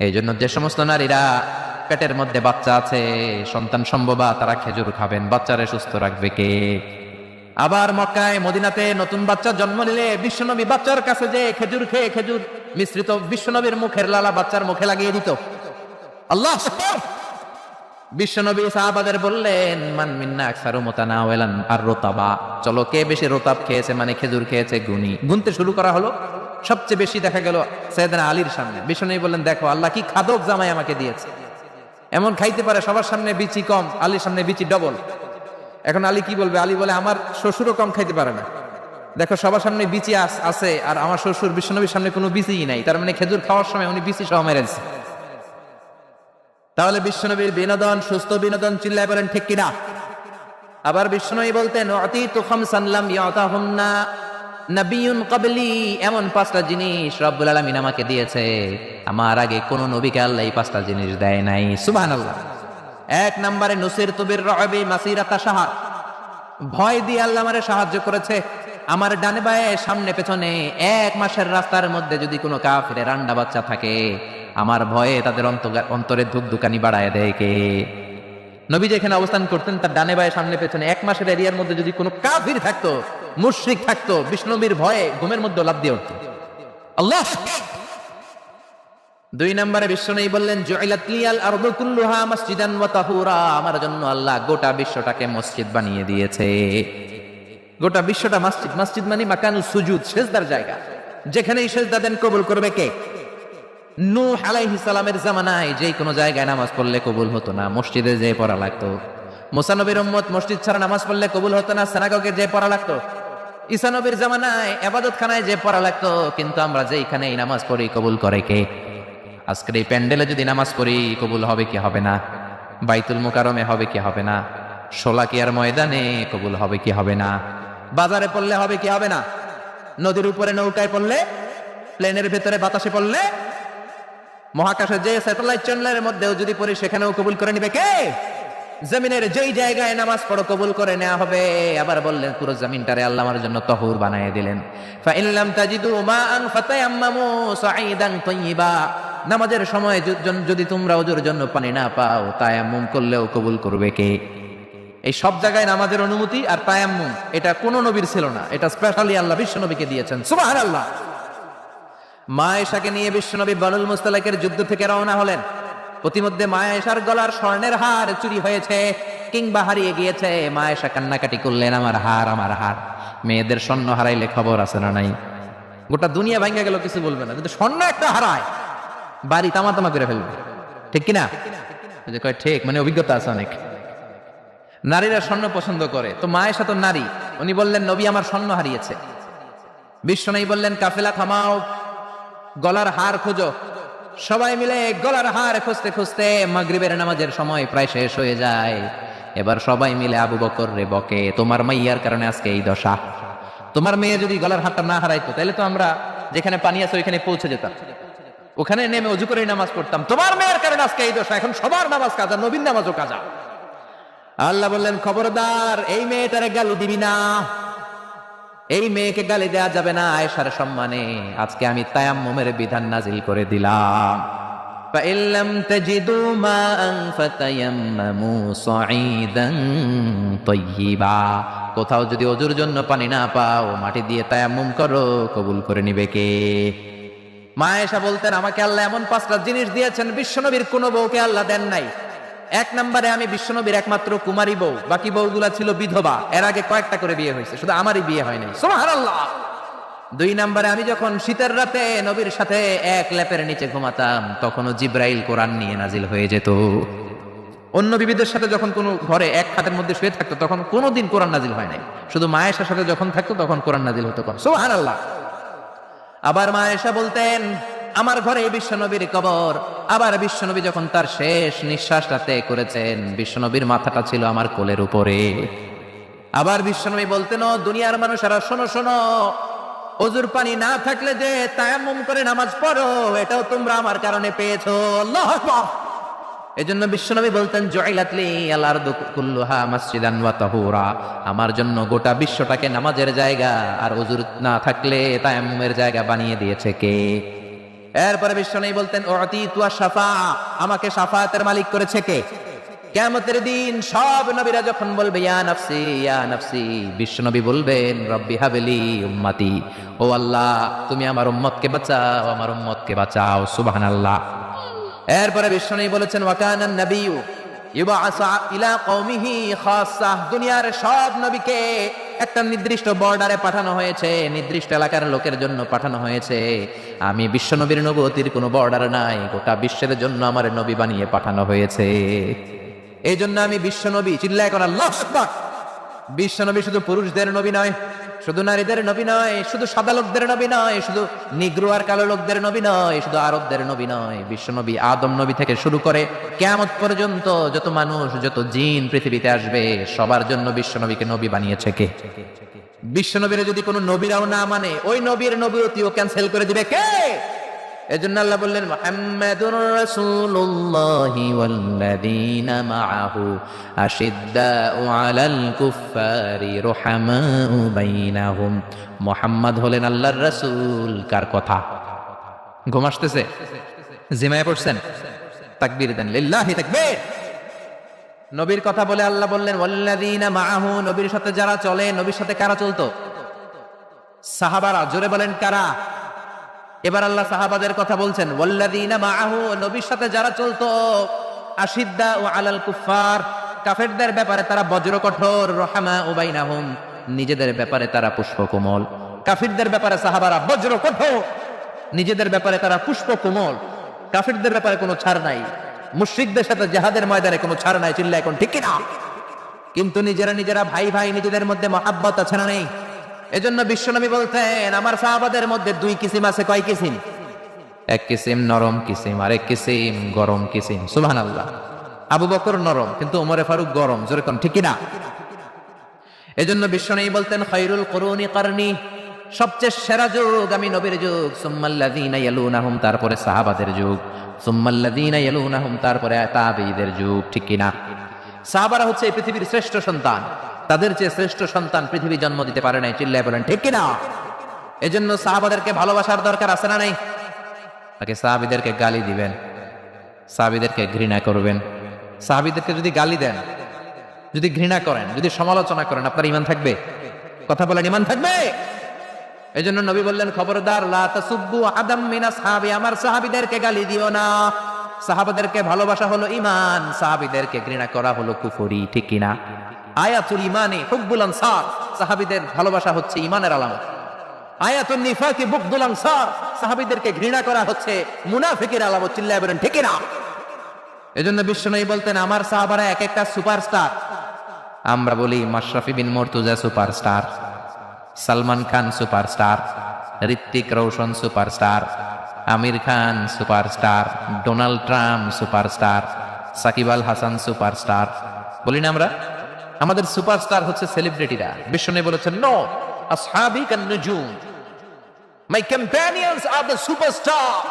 এই জন্য যে সমস্ত নারীরা পেটের মধ্যে বাচ্চা আছে, সন্তান সম্ভবা, তারা খেজুর খাবেন। বাচ্চারে সুস্থ রাখবে কে? আবার মক্কায় মদিনাতে নতুন বাচ্চা জন্ম নিলে বিশ্বনবী বাচ্চার কাছে যে খেজুর খেয়ে খেজুর মিশ্রিত বিশ্বনবীর মুখের লালা বাচ্চার মুখে লাগিয়ে দিত। আল্লাহ! বিশ্বনবী সাহাবাদের বললেন মান মিন্না আকসারু মুতানাওয়ালান আর-রতাবা, চলো কে বেশি রতাব খেয়েছে মানে খেজুর খেয়েছে গুনি। গুনতে শুরু করা হলো। সবচেয়ে বেশি দেখা গেল সাইয়েদনা আলীর সামনে। বিশ্বনবী বললেন দেখো আল্লাহ কি খাদক জামাই আমাকে দিয়েছে, এমন খাইতে পারে। সবার সামনে বিচি কম, আলীর সামনে বিচি ডবল। এখন আলী কি বলবে? আলী বলে আমার শ্বশুরও কম খাইতে পারে না। দেখো সবার সামনে বিচি আছে আর আমার শ্বশুর বিশ্বনবীর সামনে কোনো বিচিই নাই, তার মানে খেজুর খাওয়ার সময় উনি বিচি সহ মেরেছে। তাহলে বিশ্বনবীর বিনোদন সুস্থ বিনোদন, চিল্লায় বলেন ঠিক কিনা? আবার বিশ্বনবী বলতেন আতিতু খামসান লাম ইয়াতাহুন্না নাবিয়ুন ক্বাবলি, এমন 5টা জিনিস রব্বুল আলামিন আমাকে দিয়েছে, আমার আগে কোন নবীকে আল্লাহ এই 5টা জিনিস দেয় নাই। সুবহানাল্লাহ। 1 নম্বরে নুসিরতু বির-রু'বি মাসিরাতা শাহর, ভয় দিয়ে আল্লাহ আমারে সাহায্য করেছে। আমার ডানে বায়ে সামনে পেছনে 1 মাসের রাস্তার মধ্যে যদি কোনো কাফিরের রান্ডা বাচ্চা থাকে, আমার ভয়ে তাদের অন্তরে ধুকধুকানি বাড়ায় দেয় কে? নবী যেখানে অবস্থান করতেন তার ডানে বায়ে সামনে পেছনে 1 মাসের এরিয়ার মধ্যে যদি কোনো কাফির থাকতো, মুশরিক থাকতো, বিষ্ণবীর ভয়ে ঘুমের মধ্যে লাফ দিয়ে উঠত। আল্লাহ! 2 নম্বরে বিশ্বনবী বললেন জুইলাত লিয়াল আরদু কুল্লুহা মাসজিদান ওয়া তাহুরা, আমার জন্য আল্লাহ গোটা বিশ্বটাকে মসজিদ বানিয়ে দিয়েছে। গোটা বিশ্বটা মসজিদ। মসজিদ মানে মাকানুস সুজুদ, সিজদার জায়গা। যেখানেই সিজদা দেন কবুল করবে কে? নূহ আলাইহিস সালামের জামানায় যে কোনো জায়গায় নামাজ পড়লে কবুল হতো না, মসজিদে যেয়ে পড়া লাগতো। মুসা নবীর উম্মত মসজিদ ছাড়া নামাজ পড়লে কবুল হতো না, সিনাগগে যেয়ে পড়া লাগতো। ঈসা নবীর জামানায় ইবাদতখানায় যেয়ে পড়া লাগতো। কিন্তু আমরা যেইখানেই নামাজ পড়ি কবুল করে কে? আজকের এই প্যান্ডেলে যদি নামাজ পড়ি কবুল হবে কি হবে না? বাইতুল মুকাররমে হবে কি হবে না? শোলাকিয়ার ময়দানে কবুল হবে কি হবে না? বাজারে পড়লে হবে কি হবে না? নদীর উপরে নৌকায় পড়লে, প্লেনের ভেতরে বাতাসে পড়লে, মহাকাশে যে স্যাটেলাইট চ্যানেলের মধ্যেও যদি পড়ি সেখানেও কবুল করে নিবে কে? জমিনের যেই জায়গায় নামাজ পড়ো কবুল করে নেওয়া হবে। আবার বললেন পুরো জমিনটারে আল্লাহ আমার জন্য তহুর বানিয়ে দিলেন। ফাইল্লাম তাজিদু মাআন ফাতায়াম্মামু সাঈদান তাইয়্যিবা। নামাজের সময় যদি তোমরা ওযুর জন্য পানি না পাও, তায়াম্মুম করলেও কবুল করবে কে? এই সব জায়গায় নামাজের অনুমতি আর তায়াম্মুম, এটা কোন নবীর ছিল না, এটা স্পেশালি আল্লাহ বিশ্ব নবীকে দিয়েছেন। সুবহানাল্লাহ। মা আয়েশাকে নিয়ে বিশ্বনবী বানুল মুস্তালাকের যুদ্ধ থেকে রওনা হলেন। প্রতিমধ্যে মা আয়েশার গলার স্বর্ণের হার চুরি হয়েছে কিংবা হারিয়ে গিয়েছে। মা আয়েশা কান্নাকাটি করলেন, আমার হার, আমার হার। মেয়েদের স্বর্ণ হারাইলে খবর আছে না নাই? গোটা দুনিয়া ভাঙ্গা গেল কিছু বলবে না, কিন্তু স্বর্ণ একটা হারায় বাড়ি তামা তামা করে ফেলবে, ঠিক কিনা? কয় ঠিক, মানে অভিজ্ঞতা আছে অনেক। নারীরা স্বর্ণ পছন্দ করে, তো মা আয়েশা তো নারী, উনি বললেন নবী আমার স্বর্ণ হারিয়েছে। বিশ্বনবী বললেন কাফেলা থামাও, গলার হার খোঁজো। সবাই মিলে গলার হার খুঁজতে খুঁজতে মাগরিবের নামাজের সময় প্রায় শেষ হয়ে যায়। এবার সবাই মিলে আবু বকর রে বকে, তোমার মাইয়ার কারণে আজকে এই দশা। তোমার মেয়ে যদি গলার হারটা না হারাইতো তাহলে তো আমরা যেখানে পানি আছে ওইখানে পৌঁছে যেতাম, ওখানে নেমে অজু করে নামাজ পড়তাম। তোমার মেয়ের কারণে আজকে এই দশা, এখন সবার নামাজ কাজা, নবীন নামাজও কাজা। আল্লাহ বললেন খবরদার, এই মেয়েটারে গালি দিবি না, এই মেয়েকে গালি দেয়া যাবে না আয়েশার সম্মানে। আজকে আমি তায়াম্মুমের বিধান নাজিল করে দিলাম। ফাইল্লাম তাজিদু মাআন ফাতায়াম্মামু সাঈদান তাইয়্যিবা। কোথাও যদি ওযুর জন্য পানি না পাও, মাটি দিয়ে তায়াম্মুম করো, কবুল করে নিবে কে? মা আয়েশা বলতেন আমাকে আল্লাহ এমন 5টা জিনিস দিয়েছেন বিশ্বনবীর কোনো বউকে আল্লাহ দেন নাই। এক নম্বরে আমি বিশ্বনবীর একমাত্র কুমারী বউ, বাকি বউগুলা ছিল বিধবা, এর আগে কয়েকটা করে বিয়ে হয়েছে, শুধু আমারই বিয়ে হয় নাই। সুবহানাল্লাহ। 2 নম্বরে আমি যখন শীতের রাতে নবীর সাথে এক লেপের নিচে ঘুমাতাম, তখনও জিব্রাইল কোরআন নিয়ে নাজিল হয়ে যেত। অন্য বিবিদের সাথে যখন কোনো ঘরে এক খাটের মধ্যে শুয়ে থাকতো তখন কোনোদিন কোরআন নাজিল হয় নাই, শুধু মা আয়েশার সাথে যখন থাকতো তখন কোরআন নাজিল হতো। সুবহানাল্লাহ। আবার মা আয়েশা বলতেন আমার ঘরে বিশ্বনবীর কবর। আবার বিশ্বনবী যখন তার শেষ নিঃশ্বাসটা ত্যাগ করেছেন, বিশ্বনবীর মাথাটা ছিল আমার কোলের উপরে। আবার বিশ্বনবী বলতেন ও দুনিয়ার মানুষেরা শোনো শোনো, ওযুর পানি না থাকলে যে তায়াম্মুম করে নামাজ পড়ো, এটাও তোমরা আমার কারণে পেয়েছো। আল্লাহু আকবার। এজন্য বিশ্বনবী বলতেন জুইলাত লি আল আরদু কুল্লুহা মাসজিদান ওয়া তাহুরা। আমার জন্য গোটা বিশ্বটাকে নামাজের জায়গা আর ওযুর না থাকলে তায়াম্মুমের জায়গা বানিয়ে দিয়েছে কে? এরপরে বিশ্বনবী বলতেন উতিতু আশ-শাফা, আমাকে শাফায়াতের মালিক করেছে কে? কিয়ামতের দিন সব নবীরা যখন বলবে ইয়া নাফসি ইয়া নাফসি, বিশ্বনবী বলবেন রব্বি হাবলি উম্মতি, ও আল্লাহ তুমি আমার উম্মতকে বাঁচাও, আমার উম্মতকে বাঁচাও। সুবহানাল্লাহ। এরপরে বিশ্বনবী বলেছেন ওয়া কানান নাবিয়্যু ইউবআসু ইলা কওমিহি খাসসা, দুনিয়ার সব নবীকে একটা নির্দিষ্ট বর্ডারে পাঠানো হয়েছে, নির্দিষ্ট এলাকার লোকের জন্য পাঠানো হয়েছে। আমি বিশ্বনবীর নবুয়তির কোনো বর্ডার নাই, গোটা বিশ্বের জন্য আমার নবী বানিয়ে পাঠানো হয়েছে। এই জন্য আমি বিশ্বনবী, চিল্লায় কোন আল্লাহু আকবার। বিশ্বনবী শুধু পুরুষদের নবী নয়, শুধু নারীদের নবী নয়, শুধু সাদা লোকদের নবী নয়, শুধু নিগ্রো আর কালো লোকদের নবী নয়, শুধু আরবদের নবী নয়। বিশ্বনবী আদম নবী থেকে শুরু করে কিয়ামত পর্যন্ত যত মানুষ, যত জিন পৃথিবীতে আসবে, সবার জন্য বিশ্বনবীকে নবী বানিয়েছে কে? বিশ্বনবীর যদি কোনো নবীরাও না মানে, ওই নবীর নবুয়তিও ক্যান্সেল করে দিবে কে? এজন্য আল্লাহ বললেন মুহাম্মাদুর রাসূলুল্লাহি ওয়াল্লাযীনা মাআহু আশিদ্দাউ আলাল কুফফারি রুহামাউ বাইনাহুম। মুহাম্মদ হলেন আল্লাহর রাসূল। কার কথা? ঘুম আসতেছে? জিমায় পড়ছেন? তাকবীর দেন, লিল্লাহি তাকবীর। নবীর কথা বলে আল্লাহ বললেন ওয়াল্লাযীনা মাআহু, নবীর সাথে যারা চলে। নবীর সাথে কারা চলতো? সাহাবারা। জোরে বলেন কারা? এবার আল্লাহ সাহাবাদের কথা বলছেন ওয়াল্লাযীনা মাআহু, নবীর সাথে যারা চলতো। আশিদ্দাউ আলাল কুফফার, কাফেরদের ব্যাপারে তারা বজ্র কঠোর। রুহামাউ বাইনাহুম, নিজেদের ব্যাপারে তারা পুষ্প কোমল। কাফিরদের ব্যাপারে সাহাবারা বজ্র কঠোর, নিজেদের ব্যাপারে তারা পুষ্প কোমল। কাফিরদের ব্যাপারে কোনো ছাড় নাই, মুশরিকদের সাথে জিহাদের ময়দানে কোনো ছাড় নাই, চিল্লা এখন ঠিক কিনা? কিন্তু নিজেরা ভাই ভাই নিজেদের মধ্যে মহাব্বত আছে না নেই? এজন্য বিশ্বনবী বলতেন আমার সাহাবাদের মধ্যে দুই কিসিম আছে। কয় কিসিম? এক কিসিম নরম কিসিম, আর এক কিসিম গরম কিসিম। সুবহানাল্লাহ। আবু বকর নরম, কিন্তু ওমরে ফারুক গরম। জোরে কোন ঠিক কিনা? এজন্য বিশ্বনবী বলতেন খায়রুল কুরুনি কারনি, সবচেয়ে সেরা যুগ আমি নবীর যুগ, সুম্মাল্লাযীনা ইয়ালুনাহুম, তারপরে সাহাবাদের যুগ, সুম্মাল্লাযীনা ইয়ালুনাহুম, তারপরে তাবেঈদের যুগ। ঠিক কিনা? সাহাবারা হচ্ছে এই পৃথিবীর শ্রেষ্ঠ সন্তান, তাদের চেয়ে শ্রেষ্ঠ সন্তান পৃথিবী জন্ম দিতে পারে নাই। চিল্লায় বলেন ঠিক কিনা? এজন্য সাহাবাদেরকে ভালোবাসার দরকার আছে না নাই? তাকে সাহাবীদেরকে গালি দিবেন, সাহাবীদেরকে ঘৃণা করবেন। সাহাবীদেরকে যদি গালি দেন, যদি ঘৃণা করেন, যদি সমালোচনা করেন, আপনার ঈমান থাকবে? কথা বলেন, ঈমান থাকবে? এজন্য নবী বললেন খবরদার, লা তাসুব্বু আদাম মিন আসহাবি, আমার সাহাবীদেরকে গালি দিও না। সাহাবাদেরকে ভালোবাসা হলো ঈমান, সাহাবীদেরকে ঘৃণা করা হলো কুফরি। ঠিক কিনা? আয়াতুল ঈমানি হুব্বুল আনসার, সাহাবীদের ভালোবাসা হচ্ছে ঈমানের আলামত। আয়াতুন নিফাকি বুগদুল আনসার, সাহাবীদেরকে ঘৃণা করা হচ্ছে মুনাফিকের আলামত। চিল্লায় বলেন ঠিক কিনা? এজন্য বিশ্বনবী বলতেন আমার সাহাবারা এক একটা সুপারস্টার। আমরা বলি Mashrafe Bin Mortaza superstar, Salman Khan superstar, Hrithik Roshan superstar, Aamir Khan superstar, Donald Trump superstar, Shakib Al Hasan superstar. বলি না আমরা? আমাদের সুপারস্টার হচ্ছে সেলিব্রিটিরা। বিশ্বনবী বলেছেন নো, আসহাবি কান নুজুম, মাই কম্প্যানিয়নস আর দ্য সুপারস্টার।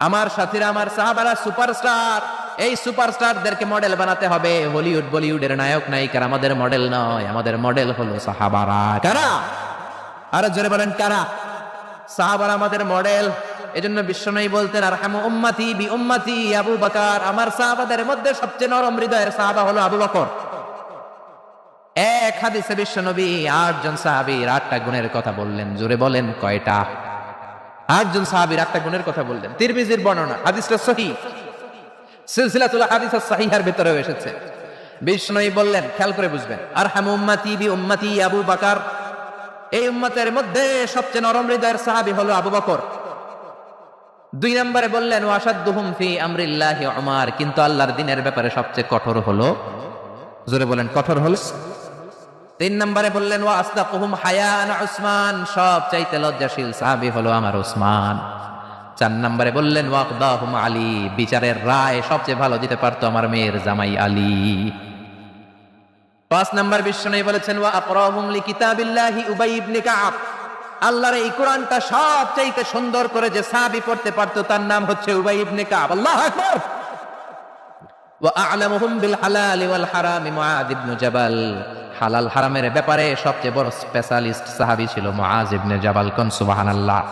আমার সাথীরা, আমার সাহাবারা সুপারস্টার। এই সুপারস্টারদেরকে মডেল বানাতে হবে। হলিউড বলিউডের নায়ক নায়িকারা আমাদের মডেল নয়, আমাদের মডেল হলো সাহাবারা। কারা? আরো জোরে বলেন কারা? সাহাবারা আমাদের মডেল। এজন্য বিশ্বনবী বলতেন আরহামু উম্মতি বি উম্মতি আবু বকর, আমার সাহাবাদের মধ্যে সবচেয়ে নরম হৃদয়ের সাহাবা হলো আবু বকর। এক হাদিসে বিশ্বনবী 8 জন সাহাবীর 8টা গুণের কথা বললেন। জোরে বলেন কয়টা? 8 জন সাহাবীর 8টা গুণের কথা বললেন। তিরমিজির বর্ণনা, হাদিসটা সহিহ, সিলসিলাতুল হাদিস সাহিহার ভিতরেও এসেছে। বিশ্বনবী বললেন, খেয়াল করে বুঝবেন, আরহামু উম্মতি বি উম্মতি আবু বকর, এই উম্মতের মধ্যে সবচেয়ে নরম হৃদয়ের সাহাবী হলো আবু বকর। 2 নম্বরে বললেন ওয়াশাদ্দুহুম ফি আমরিল্লাহি উমর, কিন্তু আল্লাহর দ্বীনের ব্যাপারে সবচেয়ে কঠোর হলো, জোরে বলেন কঠোর হলো। 3 নম্বরে বললেন ওয়া আসদাকুহুম হায়ান উসমান, সবচাইতে লজ্জাশীল সাহাবী হলো আমার উসমান। 4 নম্বরে বললেন ওয়াকদাহুম আলী, বিচারের রায় সবচেয়ে ভালো দিতে পারতো আমার মেয়ের জামাই আলী। 5 নম্বর বিশ্বনবী বলেছেন ওয়া আকরাহুম লিকিতাবিল্লাহি উবাই ইবনে কাব, আল্লাহর এই কোরআনটা সবচাইতে সুন্দর করে যে সাহাবী পড়তে পারতো তার নাম হচ্ছে উবাই ইবনে কাব। আল্লাহু আকবার। ওয়া আ'লামুহুম বিল হালাল ওয়াল হারাম মুআয ইবনে জাবাল, হালাল হারামের ব্যাপারে সবচেয়ে বড় স্পেশালিস্ট সাহাবী ছিল মুআয ইবনে জাবাল। কোন সুবহানাল্লাহ।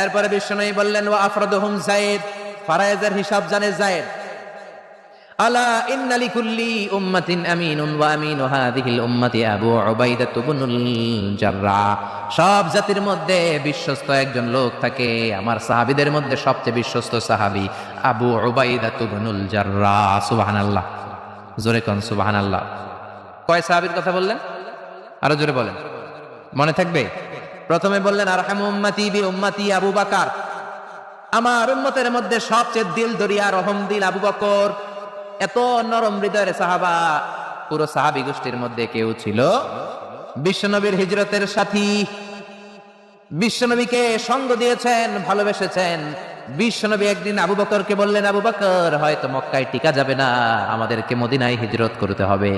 এরপরে বিশ্বনবী বললেন ওয়া আফরাদুহুম যায়েদ, ফারায়েজের হিসাব জানে যায়েদ। আলা ইন্না লিকুল্লি উম্মাতিন আমিনুন ওয়া আমিনু হাযিহিল উম্মতি আবু উবাইদা ইবনুল জাররাহ, সব জাতির মধ্যে বিশ্বস্ত একজন লোক থাকে, আমার সাহাবীদের মধ্যে সবচেয়ে বিশ্বস্ত সাহাবী আবু উবাইদা ইবনুল জাররাহ। সুবহানাল্লাহ। জোরে কোন সুবহানাল্লাহ। কয় সাহাবীর কথা বললেন? আরো জোরে বলেন, মনে থাকবে? প্রথমে বললেন আরহামু উম্মতি বি উম্মতি আবু বকর, আমার উম্মতের মধ্যে সবচেয়ে দিল দরিয়া রহম দিল আবু বকর। এত নরম হৃদয়ের সাহাবা পুরো সাহাবী গোষ্ঠীর মধ্যে কেউ ছিল? বিশ্বনবীর হিজরতের সাথী, বিশ্বনবীকে সঙ্গ দিয়েছেন, ভালোবেসেছেন। বিশ্বনবী একদিন আবু বকরকে বললেন আবু বকর হয়তো মক্কায় টিকা যাবে না, আমাদেরকে মদিনায় হিজরত করতে হবে।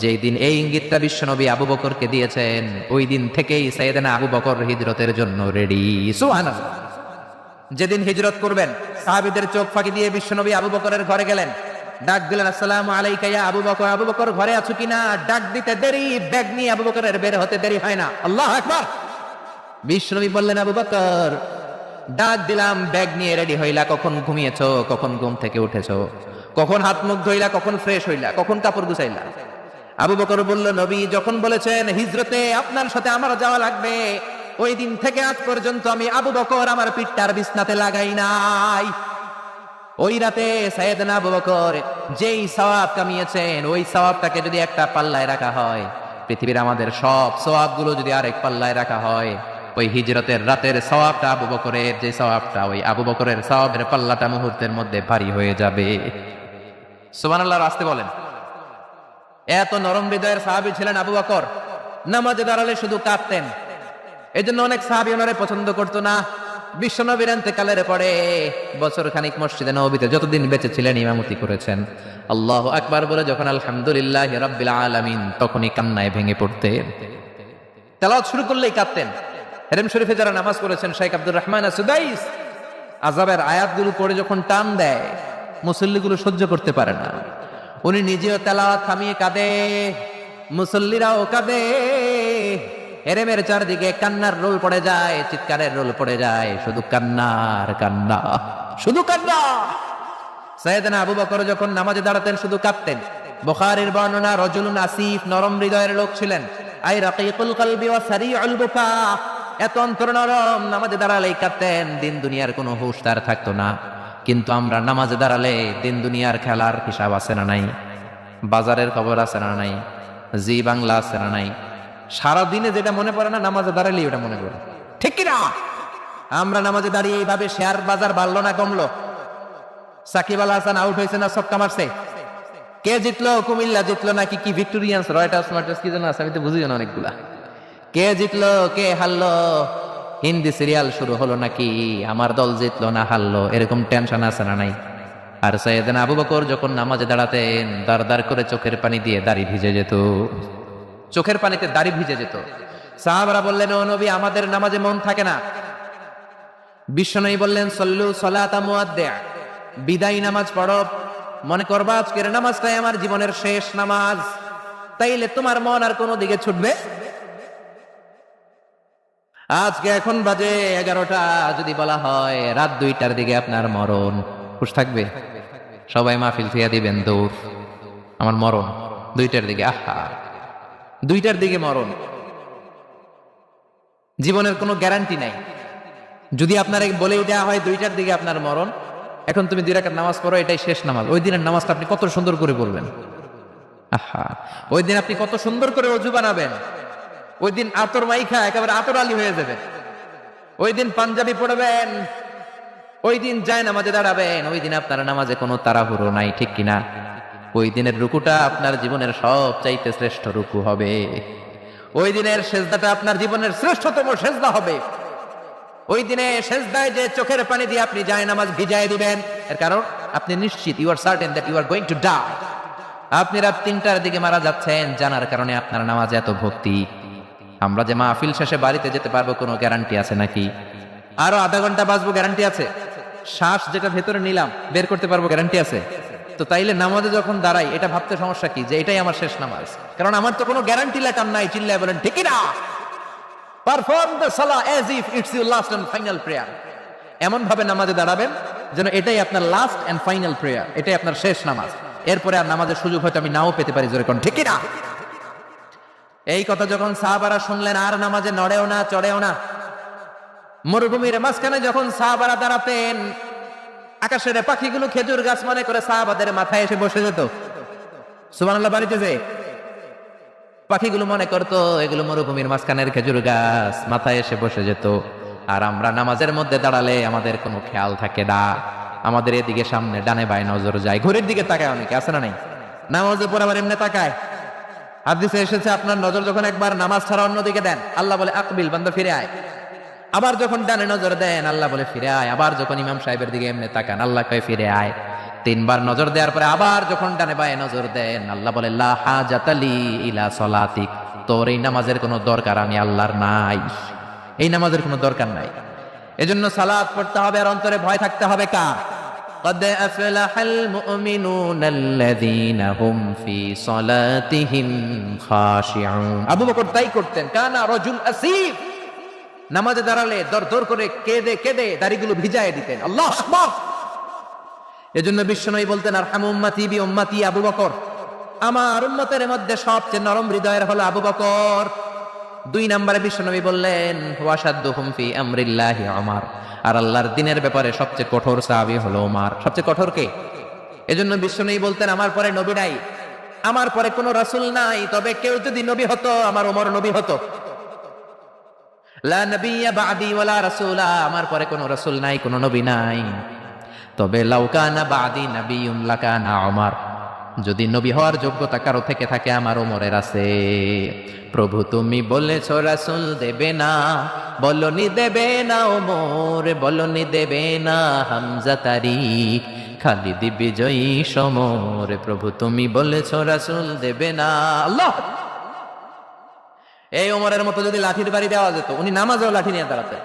যেই দিন এই ইঙ্গিতটা বিশ্বনবী আবু বকরকে দিয়েছেন, ওই দিন থেকেই সাইয়েদনা আবু বকর হিজরতের জন্য রেডি। সুবহানাল্লাহ। যেদিন হিজরত করবেন সাহাবীদের চোখ ফাঁকি দিয়ে বিশ্বনবী আবু বকরের ঘরে গেলেন, ডাক দিলেন আসসালামু আলাইকা ইয়া আবু বকর। আবু বকর ঘরে আছো কিনা? ডাক দিতে দেরি, ব্যাগ নিয়ে আবু বকরের বের হতে দেরি হয় না। আল্লাহু আকবার। বিশ্বনবী বললেন আবু বকর, ডাক দিলাম, ব্যাগ নিয়ে রেডি হইলা, কখন ঘুমিয়েছো, কখন ঘুম থেকে উঠেছো, কখন হাত মুখ ধুইলা, কখন ফ্রেশ হইলা, কখন কাপড় গুছাইলা? আবু বকর বলল নবী যখন বলেছেন হিজরতে আপনার সাথে আমার যাওয়া লাগবে, ওই দিন থেকে আজ পর্যন্ত আমি আবু বকর আমার পিঠটার বিছনাতে লাগাই নাই। ওই রাতে সাইয়েদনা আবু বকর যেই সওয়াব কামিয়েছেন, ওই সওয়াবটাকে যদি একটা পাল্লায় রাখা হয়, পৃথিবীর আমাদের সব সওয়াবগুলো যদি আরেক পাল্লায় রাখা হয়, ওই হিজরতের রাতের সওয়াবটা আবু বকরের যে সওয়াবটা, ওই আবু বকরের সওয়াবের পাল্লাটা মুহূর্তের মধ্যে ভারী হয়ে যাবে। সুবহানাল্লাহ, আসতে বলেন। এত নরম হৃদয়ের সাহাবী ছিলেন আবু বকর, নামাজে দাঁড়ালে শুধু কাঁদতেন। এজন্য অনেক সাহাবী ওনারে পছন্দ করতো না। বিশ্বনবীর ইন্তেকালের পরে বছর খানিক মসজিদে নববীতে যতদিন বেঁচে ছিলেন ইমামতি করেছেন। আল্লাহু আকবার বলে যখন আলহামদুলিল্লাহি রাব্বিল আলামিন, তখনই কান্নায় ভেঙে পড়তেন। তেলাওয়াত শুরু করলেই কাঁদতেন। হেরেম শরীফে যারা নামাজ পড়েছেন, শেখ আব্দুর রহমান সুদাইস আযাবের আয়াতগুলো পড়ে যখন টান দেয়, মুসল্লিগুলো সহ্য করতে পারে না। উনি নিজেও তেলাওয়াত থামিয়ে কাঁদে, মুসল্লিরাও কাঁদে। হেরেমের চারদিকে কান্নার রোল পড়ে যায়, চিৎকারের রোল পড়ে যায়, শুধু কান্নার কান্না, শুধু কান্না। সাইয়েদনা আবু বকর যখন নামাজে দাঁড়াতেন শুধু কাঁদতেন। বুখারীর বর্ণনা, রজুলুন আসিফ, নরম হৃদয়ের লোক ছিলেন। আই রাকিকুল কলবি ওয়া সারিউল বুকা, এত অন্তর নরম, নামাজে দাঁড়ালেই কাঁদতেন। দিন দুনিয়ার কোনো হুঁশ তার থাকতো না। কিন্তু আমরা নামাজে দাঁড়ালে দিন দুনিয়ার খেলার হিসাব আছে না নাই, বাজারের খবর আছে না নাই, জি বাংলা আছে না নাই, সারাদিনে যেটা মনে পড়ে না নামাজে দাঁড়ালেই ওটা মনে পড়ে, ঠিক কিনা? আমরা নামাজে দাঁড়িয়ে এইভাবে শেয়ার বাজার বাড়লো না কমলো? সাকিব আল হাসান আউট হয়েছে না ছক্কা মারছে? কে জিতলো? কুমিল্লা জিতলো নাকি কি ভিক্টোরিয়ান্স, রয়টার্স মার্টার্স কি জানো আছে, আমি তো বুঝি না অনেকগুলা। কে জিতলো কে হারলো? হিন্দি সিরিয়াল শুরু হলো নাকি আমার দল জিতলো না হারলো, এরকম টেনশন আছে না নাই? আর সাইয়েদনা আবু বকর যখন নামাজে দাঁড়াতেন, দাঁড় দাঁড় করে চোখের পানি দিয়ে দাড়ি ভিজে যেত, চোখের পানিতে দাড়ি ভিজে যেত। সাহাবারা বললেন, ও নবী, আমাদের নামাজে মন থাকে না। বিশ্বনবী বললেন, সল্লু সলাতা মুআদ্দি', বিদায় নামাজ পড়ো, মনে করবা আজকের নামাজটাই আমার জীবনের শেষ নামাজ, তাইলে তোমার মন আর কোনো দিকে ছুটবে। আজকে এখন বাজে 11টা, যদি বলা হয় রাত 2টার দিকে আপনার মরণ, খুশ থাকবে? সবাই মাহফিল থিয়া দিবেন দৌড়, আমার মরণ 2টার দিকে। আহা, 2টার দিকে মরণ, জীবনের কোনো গ্যারান্টি নাই। যদি আপনার বলে দেওয়া হয় 2টার দিকে আপনার মরণ, এখন তুমি 2 রাকাত নামাজ পড়ো, এটাই শেষ নামাজ, ওই দিনের নামাজটা আপনি কত সুন্দর করে পড়বেন। আহা, ওই দিন আপনি কত সুন্দর করে ওযু বানাবেন, ওই দিন আতর মাইখা একেবারে আতর আলী হয়ে যাবেন, ওই দিন পাঞ্জাবি পড়বেন, ওই দিন যায় নামাজে দাঁড়াবেন, ওই দিন আপনার নামাজে কোনো তাড়াহুড়ো নাই, ঠিক কিনা? ওই দিনের রুকুটা আপনার জীবনের সব চাইতে শ্রেষ্ঠ রুকু হবে। ওই দিনের সেজদাটা আপনার জীবনের শ্রেষ্ঠতম সেজদা হবে। ওই দিনে সেজদায় যে চোখের পানি দিয়ে আপনি যায় নামাজ ভিজায় দিবেন, এর কারণ আপনি নিশ্চিত, you are certain that you are going to die. আপনি রাত 3টার দিকে মারা যাচ্ছেন, জানার কারণে আপনার নামাজে এত ভক্তি। আমরা যে মাহফিল শেষে বাড়িতে যেতে পারবো কোনো গ্যারান্টি আছে নাকি? আরো আধা ঘন্টা বাঁচবো, গ্যারান্টি আছে? শ্বাস যেটা ভেতরে নিলাম বের করতে পারবো, গ্যারান্টি আছে? তো তাইলে নামাজে যখন দাঁড়াই এটা ভাবতে সমস্যা কি যে এটাই আমার শেষ নামাজ? কারণ আমার তো কোনো গ্যারান্টি লেটার নাই। চিল্লায় বলেন ঠিক না? Perform the salah as if it's your last and final prayer. এমন ভাবে নামাজে দাঁড়াবেন যেন এটাই আপনার লাস্ট এন্ড ফাইনাল প্রেয়ার, এটাই আপনার শেষ নামাজ। এরপরে আর নামাজের সুযোগ হয়তো আমি নাও পেতে পারি, জোরে কোন ঠিক না? এই কথা যখন সাহাবারা শুনলেন, আর নামাজে নড়েও না চড়েও না। মরুভূমির মাঝখানে যখন সাহাবারা দাঁড়াতেন, আকাশের পাখিগুলো খেজুর গাছ মনে করে সাহাবাদের মাথায় এসে বসে যেত। সুবহানাল্লাহ, বাড়িতে যে পাখিগুলো মনে করতো এগুলো মরুভূমির মাঝখানের খেজুর গাছ, মাথায় এসে বসে যেত। আর আমরা নামাজের মধ্যে দাঁড়ালে আমাদের কোনো খেয়াল থাকে না, আমাদের এদিকে সামনে ডানে বায়ে নজর যায়, ঘড়ির দিকে তাকায়, অনেকে আছে না নাই? নামাজের পর আবার এমনি তাকায়। হাদিসে এসেছে আপনার নজর যখন একবার নামাজ ছাড়া অন্যদিকে দেন, আল্লাহ বলে আকবিল, বান্দা ফিরে আয়। আবার যখন ডানে নজর দেন, আল্লাহ বলে ফিরে আয়। আবার যখন ইমাম সাহেবের দিকে এমনি তাকান, আল্লাহ কয় ফিরে আয়। 3বার নজর দেওয়ার পরে আবার যখন ডানে বায়ে নজর দেন, আল্লাহ বলে লা হাজাতা লি ইলা সলাতিক, তোর এই নামাজের কোনো দরকার আমি আল্লাহর নাই, এই নামাজের কোনো দরকার নাই। এজন্য সালাত পড়তে হবে আর অন্তরে ভয় থাকতে হবে কার? قد أفلح المؤمنون الذين هم في صلاتهم خاشعون। আবু বকর তাই করতেন, কানা রাজুল আসিফ, নামাজে দাঁড়ালে দরদর করে কেঁদে কেঁদে দাড়িগুলো ভিজায় দিতেন। আল্লাহু আকবার। এজন্য বিশ্বনবী বলতেন, আরহামু উম্মতি বি উম্মতি আবু বকর, আমার উম্মতের মধ্যে সবচেয়ে নরম হৃদয়ের হলো আবু বকর। 2 নম্বরে বিশ্বনবী বললেন, ওয়াশাদ্দুহুম ফি আমরিল্লাহি উমর, আর আল্লাহর দ্বীনের ব্যাপারে সবচেয়ে কঠোর সাহাবী হলো উমর। সবচেয়ে কঠোর কে? এজন্য বিশ্বনবী বলতেন, আমার পরে নবী নাই, আমার পরে কোনো রাসূল নাই, তবে কেউ যদি নবী হতো আমার ওমর নবী হতো। লা নাবিয়্যা বা'দি ওয়ালা রাসূলা, আমার পরে কোনো রাসূল নাই, কোনো নবী নাই। তবে লাউ কানা বা'দি নাবিয়্যুন লাকানা উমর, যদি নবী হওয়ার যোগ্যতা কারো থেকে থাকে আমার ওমরের আছে। প্রভু তুমি বলেছ রাসূল দেবে না, বলনি দেবে না ওমর, বলনি দেবে না হামজা তারিক, খালিদ বিজয়ী সমর। প্রভু তুমি বলেছ রাসূল দেবে না। আল্লাহ, এই ওমরের মতো যদি লাঠির বাড়ি দেওয়া যেত, উনি নামাজেও লাঠি নিয়ে দাঁড়াতেন।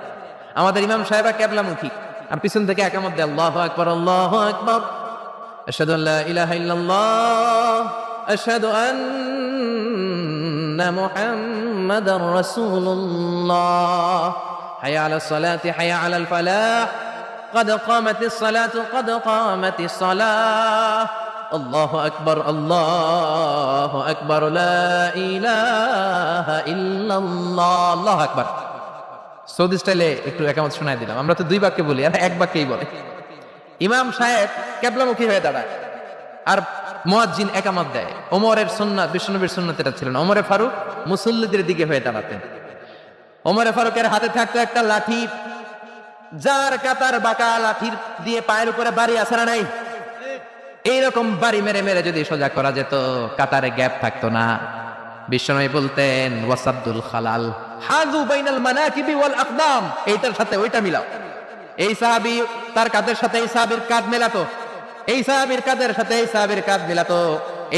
আমাদের ইমাম সাহেবা কেবলামুখী, আর পিছন থেকে একামত দেয় আল্লাহু আকবার, আল্লাহু আকবার, আশহাদু আল্লা ইলাহা ইল্লাল্লাহ, আশহাদু আন্না মুহাম্মাদার রাসূলুল্লাহ, হাইয়া আলাস সালাতি হাইয়া আলাল ফালাহ, قد قامت الصلاة قد قامت الصلاة, আল্লাহু আকবার, আল্লাহু আকবার, লা ইলাহা ইল্লাল্লাহ, আল্লাহু আকবার। সৌদি স্টাইলে একটু একামত শোনায় দিলাম। আমরা তো দুই বাক্যে বলি, আর এক বাক্যেই বলে। ইমাম সাহেব কিবলামুখী হয়ে দাঁড়ায়, আর মুয়াজ্জিন একামত দেয়। ওমরের সুন্নাত, বিশ্বনবীর সুন্নাত এটা ছিল না। ওমরে ফারুক মুসল্লিদের দিকে হয়ে দাঁড়াতেন। ওমরে ফারুকের হাতে থাকতো একটা লাঠি, যার কাতার বাঁকা, লাঠির দিয়ে পায়ের উপরে বাড়ি আছে না নাই? এইরকম বাড়ি মেরে মেরে যদি সোজা করা যেত, কাতারে গ্যাপ থাকতো না। বিশ্বনবী বলতেন ওয়াসাদুল খালাল, হাযু বাইনাল মানাকিবি ওয়াল আকদাম, এইটার সাথে ওইটা মিলাও। এই সাহাবী তার কাঁধের সাথে এই সাহাবীর কাঁধ মেলাতো, এই সাহাবীর কাঁধের সাথে এই সাহাবীর কাঁধ মেলাতো,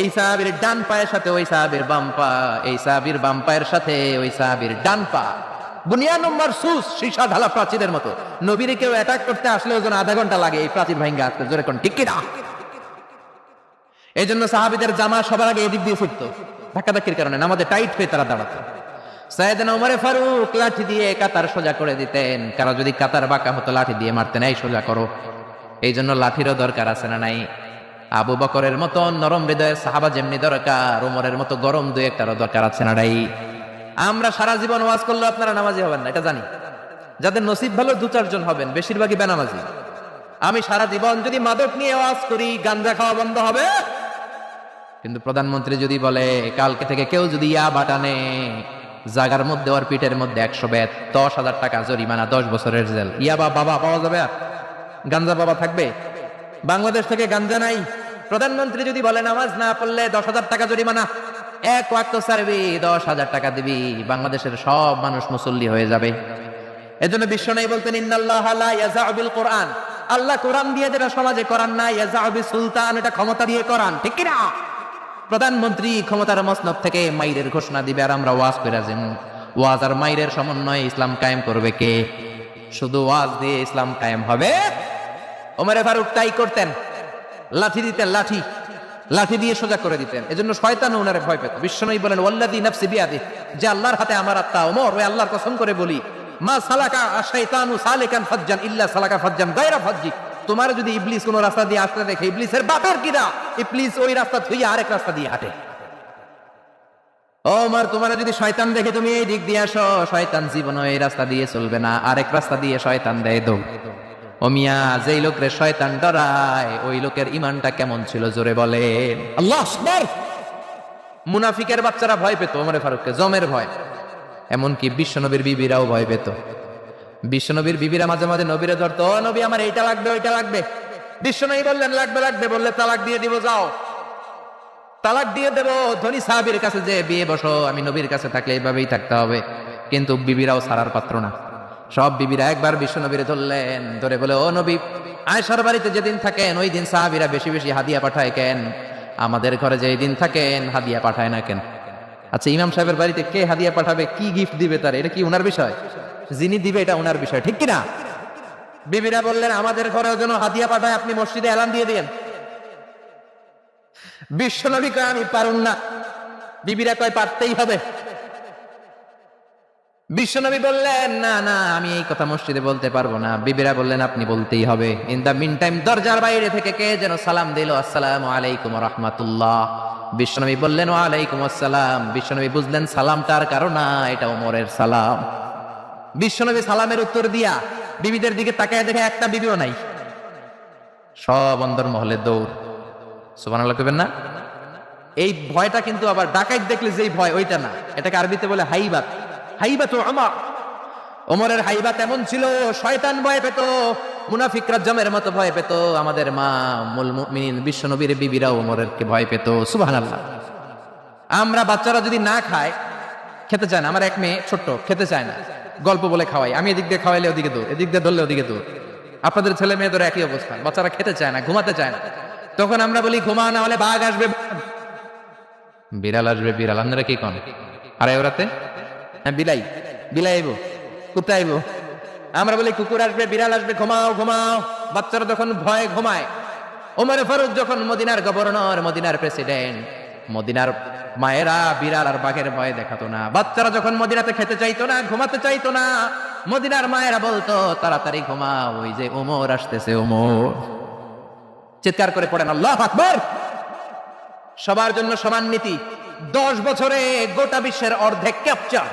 এই সাহাবীর ডান পায়ের সাথে ওই সাহাবীর বাম পা, এই সাহাবীর বাম পায়ের সাথে ওই সাহাবীর ডান পা। বুনিয়ানুম মারসুস, সীসা ঢালা প্রাচীরের মতো। নবীরে কেউ অ্যাটাক করতে আসলে ওজন আধা ঘন্টা লাগে এই প্রাচীর ভাঙ্গা আসতে। জোরে কোন ঠিক কিনা? এই জন্য সাহাবীদের জামা সবার আগে এদিক দিয়ে ফুটতো, ধাক্কাধাক্কির কারণে নামাজে টাইট হয়ে তারা দাঁড়াতো। সাইয়েদনা ওমরে ফারুক লাঠি দিয়ে কাতার সোজা করে দিতেন। কারো যদি কাতার বাঁকা হতো লাঠি দিয়ে মারতেন, এই সোজা করো। এই জন্য লাঠিরও দরকার আছে না নাই? আবু বকরের মতো নরম হৃদয়ের সাহাবা যেমনি দরকার, ওমরের মতো গরম দুই একটারও দরকার আছে না নাই? আমরা সারা জীবন ওয়াজ করলে আপনারা নামাজি হবেন না, এটা জানি। যাদের নসিব ভালো দু চারজন হবেন, বেশিরভাগই বেনামাজি। আমি সারা জীবন যদি মাদক নিয়ে ওয়াজ করি, গাঞ্জা খাওয়া বন্ধ হবে। কিন্তু প্রধানমন্ত্রী যদি বলে কালকে থেকে কেউ যদি ইয়াবা টানে, জাগার মধ্যে ওর পিঠের মধ্যে 100 বেত, 10,000 টাকা জরিমানা, 10 বছরের জেল। ইয়াবা বাবা পাওয়া যাবে? আর গাঞ্জা বাবা থাকবে? বাংলাদেশ থেকে গাঞ্জা নাই। প্রধানমন্ত্রী যদি বলে নামাজ না পড়লে 10,000 টাকা জরিমানা, এক ওয়াক্ত সারবি 10,000 টাকা দিবি, বাংলাদেশের সব মানুষ মুসল্লি হয়ে যাবে। এজন্য বিশ্বনবী বলতেন ইন্নাল্লাহা লা ইয়াযাউ বিল কুরআন, আল্লাহ কোরআন দিয়ে যেটা সমাজে করান না, ইয়াযাউ বিস সুলতান, এটা ক্ষমতা দিয়ে করান, ঠিক কি না? প্রধানমন্ত্রী ক্ষমতার মসনদ থেকে মাইরের ঘোষণা দিবে, আর আমরা ওয়াজ করে যান। ওয়াজ আর মাইরের সমন্বয়ে ইসলাম কায়েম করবে কে? শুধু ওয়াজ দিয়ে ইসলাম কায়েম হবে? ওমরে ফারুক তাই করতেন, লাঠি দিতেন, লাঠি লাঠি দিয়ে সোজা করে দিতেন। এজন্য শয়তান ওনারে ভয় পেত। বিশ্বনবী বলেন ওয়াল্লাযী নাফসি বিয়াদিহি, যে আল্লাহর হাতে আমার আত্মা, ওমর ওই আল্লাহর কসম করে বলি, মা সালাকা আশ-শাইতানু সালিকান ফাজ্জান ইল্লা সালাকা ফাজ্জান গায়রা ফাজ্জি, তোমার যদি ইবলিস কোন রাস্তা দিয়ে আসতে দেখে, ইবলিসের বাপের কিরা, ইবলিস ওই রাস্তা থুইয়া আরেক রাস্তা দিয়ে হাঁটে। ওমর, তোমার যদি শয়তান দেখে তুমি এই দিক দিয়ে আসো, শয়তান জীবনও এই রাস্তা দিয়ে চলবে না, আরেক রাস্তা দিয়ে শয়তান দেয় দৌড়। ও মিয়া, যেই লোকরে শয়তান ডরায় ওই লোকের ইমানটা কেমন ছিল জোরে বলেন আল্লাহু আকবার। মুনাফিকের বাচ্চারা ভয় পেত ওমরে ফারুককে, জমের ভয়। এমনকি বিশ্বনবীর বিবিরাও ভয় পেত। বিশ্বনবীর বিবিরা মাঝে মাঝে নবীরে ধরতো, ও নবী আমার এইটা লাগবে ওইটা লাগবে। বিশ্বনবী বললেন লাগবে লাগবে, বললে তালাক দিয়ে দিব, যাও তালাক দিয়ে দেব। ধনী সাহাবীর কাছে যে বিয়ে বসো, আমি নবীর কাছে থাকলে এইভাবেই থাকতে হবে। কিন্তু বিবিরাও ছাড়ার পাত্র না। সব বিবিরা একবার বিশ্বনবীরে ধরলেন, ধরে বলে, ও নবী, আয়েশার বাড়িতে যেদিন থাকেন ওই দিন সাহাবীরা বেশি বেশি হাদিয়া পাঠায় কেন? আমাদের ঘরে যে দিন থাকেন হাদিয়া পাঠায় না কেন? আচ্ছা, ইমাম সাহেবের বাড়িতে কে হাদিয়া পাঠাবে, কি গিফট দিবে তার, এটা কি ওনার বিষয়? যিনি দিবে এটা ওনার বিষয়, ঠিক কিনা? বিবিরা বললেন আমাদের ঘরেও যেন হাদিয়া পাঠায়, আপনি মসজিদে এলান দিয়ে দিয়েন। বিশ্বনবী কয় আমি পারুন না। বিবিরা কয় পারতেই হবে। বিশ্বনবী বললেন না না, আমি এই কথা মসজিদে বলতে পারবো না। বিবিরা বললেন আপনি বলতেই হবে। ইন দা মিন টাইম দরজার বাইরে থেকে কে যেন সালাম দিল, আসসালামু আলাইকুম ওয়া রাহমাতুল্লাহ। বিশ্বনবী বললেন ওয়া আলাইকুম আসসালাম। বিশ্বনবী বুঝলেন সালামটার কারণ না, এটা ওমরের সালাম। বিশ্বনবী সালামের উত্তর দিয়া বিবিদের দিকে তাকায় দেখে একটা বিবিও নাই। সব অন্দর মহলে দৌড়। সুবহানাল্লাহ কইবেন না? এই ভয়টা কিন্তু আবার ডাকাত দেখলে যেই ভয় ওইটা না, এটাকে আরবিতে বলে হাইবাত। হাইবাতু উমর, ওমরের হাইবাত এমন ছিল, শয়তান ভয় পেত, মুনাফিকরা জমের মতো ভয় পেত। আমাদের মা উম্মুল মুমিনিন বিশ্বনবীর বিবিরা ওমরেরকে ভয় পেত। সুবহানাল্লাহ। আমরা বাচ্চারা যদি না খায়, খেতে চায় না, আমার এক মেয়ে ছোট্ট খেতে চায় না, গল্প বলে খাওয়াই, আমি এদিক দিয়ে খাওয়াইলে ওদিকে দূর, এদিক দিয়ে ধরলে ওদিকে দূর। আপনাদের ছেলে মেয়েদের একই অবস্থা, বাচ্চারা খেতে চায় না, ঘুমাতে চায় না। তখন আমরা বলি ঘুমা, না হলে বাঘ আসবে, বিড়াল আসবে, বিড়াল। আপনারা কি কন? আর ওরাতে হ্যাঁ বিলাই, বিলাই আইবো, কুত্তা আইবো। আমরা বলি কুকুর আসবে, বিড়াল আসবে, ঘুমাও ঘুমাও। বাচ্চারা তখন ভয়ে ঘুমায়। ওমরে ফারুক যখন মদিনার গভর্নর, মদিনার প্রেসিডেন্ট, মদিনার মায়েরা বিড়াল আর বাঘের ভয় দেখাতো না। বাচ্চারা যখন মদিনাতে খেতে চাইতো না, ঘুমাতে চাইতো না, মদিনার মায়েরা বলতো তাড়াতাড়ি ঘুমাও, ওই যে ওমর আসতেছে, ওমর। চিৎকার করে পড়েন আল্লাহু আকবার। সবার জন্য সমান নীতি। 10 বছরে গোটা বিশ্বের অর্ধেক ক্যাপচার,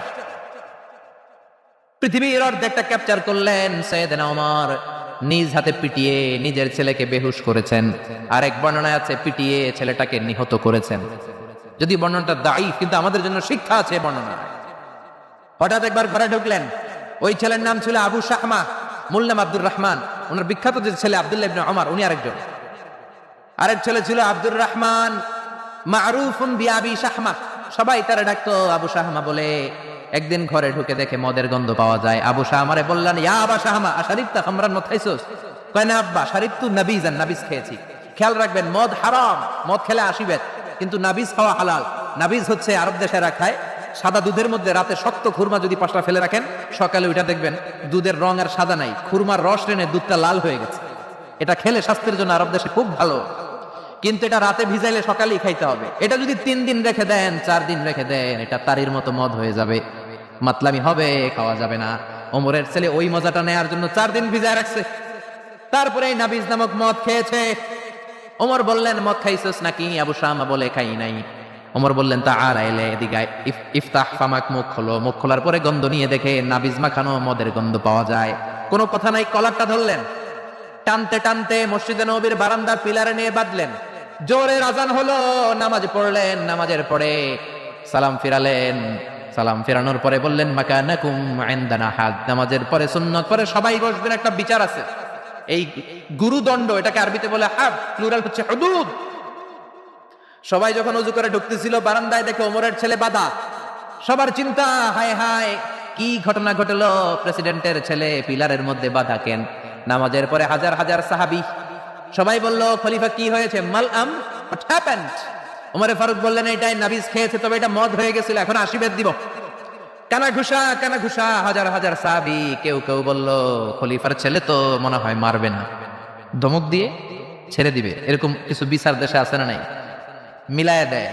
পৃথিবীর অর্ধেকটা ক্যাপচার করলেন সাইয়েদনা ওমর। নিজ হাতে পিটিয়ে নিজের ছেলেকে বেহুশ করেছেন। আরেক বর্ণনায় আছে পিটিয়ে ছেলেটাকে নিহত করেছেন। যদি বর্ণনাটা দাঈফ, কিন্তু আমাদের জন্য শিক্ষা আছে বর্ণনা। হঠাৎ একবার ঘরে ঢুকলেন, ওই ছেলের নাম ছিল আবু শাহমা, মূল নাম আব্দুর রহমান। ওনার বিখ্যাত যে ছেলে আব্দুল্লাহ ইবনে ওমর, উনি আরেকজন। আরেক ছেলে ছিল আব্দুর রহমান, মারুফুন বিআবি শাহমা, সবাই তারা ডাকতো আবু শাহমা বলে। একদিন ঘরে ঢুকে দেখে মদের গন্ধ পাওয়া যায়। আবু শাহমারে বললেন, ইয়া আবা শাহমা আশারিবতা খামরান নথাইছস? কয় না আব্বা, শারিবতু নাবিজান, নাবিজ খেয়েছি। খেয়াল রাখবেন, মদ হারাম, মদ খেলে আসিবেন, কিন্তু নাবিজ খাওয়া হালাল। নাবিজ হচ্ছে আরব দেশেরা খায়, সাদা দুধের মধ্যে রাতে শক্ত খুরমা যদি 5টা ফেলে রাখেন, সকালে ওইটা দেখবেন দুধের রং আর সাদা নাই, খুরমার রস টেনে দুধটা লাল হয়ে গেছে। এটা খেলে স্বাস্থ্যের জন্য আরব দেশে খুব ভালো, কিন্তু এটা রাতে ভিজাইলে সকালেই খাইতে হবে। এটা যদি 3 দিন রেখে দেন, 4 দিন রেখে দেন, এটা তারির মতো মদ হয়ে যাবে, মাতলামি হবে, খাওয়া যাবে না। ওমরের ছেলে ওই মজাটা নেয়ার জন্য 4 দিন ভিজায় রাখছে, তারপরে এই নাবিজ নামক মদ খেয়েছে। ওমর বললেন, মদ খাইছস নাকি? আবু শামা বলে, খাই নাই। ওমর বললেন, তা আর আইলে এদিকে ইফতাহ ফামাক, মুখ খোলো। মুখ খোলার পরে গন্ধ নিয়ে দেখে নাবিজ মাখানো মদের গন্ধ পাওয়া যায়। কোনো কথা নাই, কলারটা ধরলেন, টানতে টানতে মসজিদে নববীর বারান্দার পিলারে নিয়ে বাঁধলেন। জোরে আযান হলো, নামাজ পড়লেন। নামাজের পরে সালাম ফিরালেন। সালাম ফেরানোর পরে বললেন, মাকানাকুম ইনদানা হাদ। নামাজের পরে সুন্নাত পরে সবাই বসবেন, একটা বিচার আছে। এই গুরুদণ্ড, এটাকে আরবিতে বলে হাদ, প্লুরাল হচ্ছে হুদুদ। সবাই যখন ওযু করে ঢুকতেছিল, বারান্দায় দেখে ওমরের ছেলে বাধা। সবার চিন্তা, হায় হায় কি ঘটনা ঘটলো, প্রেসিডেন্টের ছেলে পিলারের মধ্যে বাধা কেন? নামাজের পরে হাজার হাজার সাহাবী সবাই বলল, খলিফা কি হয়েছে? মালআম, হোয়াট হ্যাপেন্ড? ওমর ফারুক বললেন, এটাই নাবিজ খেয়েছে, তবে এটা মদ হয়ে গেছিল, এখন আশীর্বাদ দিব। কানা ঘুষা, কানা ঘুষা, হাজার হাজার সাহাবী। কেউ কেউ বলল, খলিফার ছেলে তো মনে হয় মারবে না, ধমক দিয়ে ছেড়ে দিবে। এরকম কিছু বিচার দেশে আছে না নাই? মিলায় দেয়,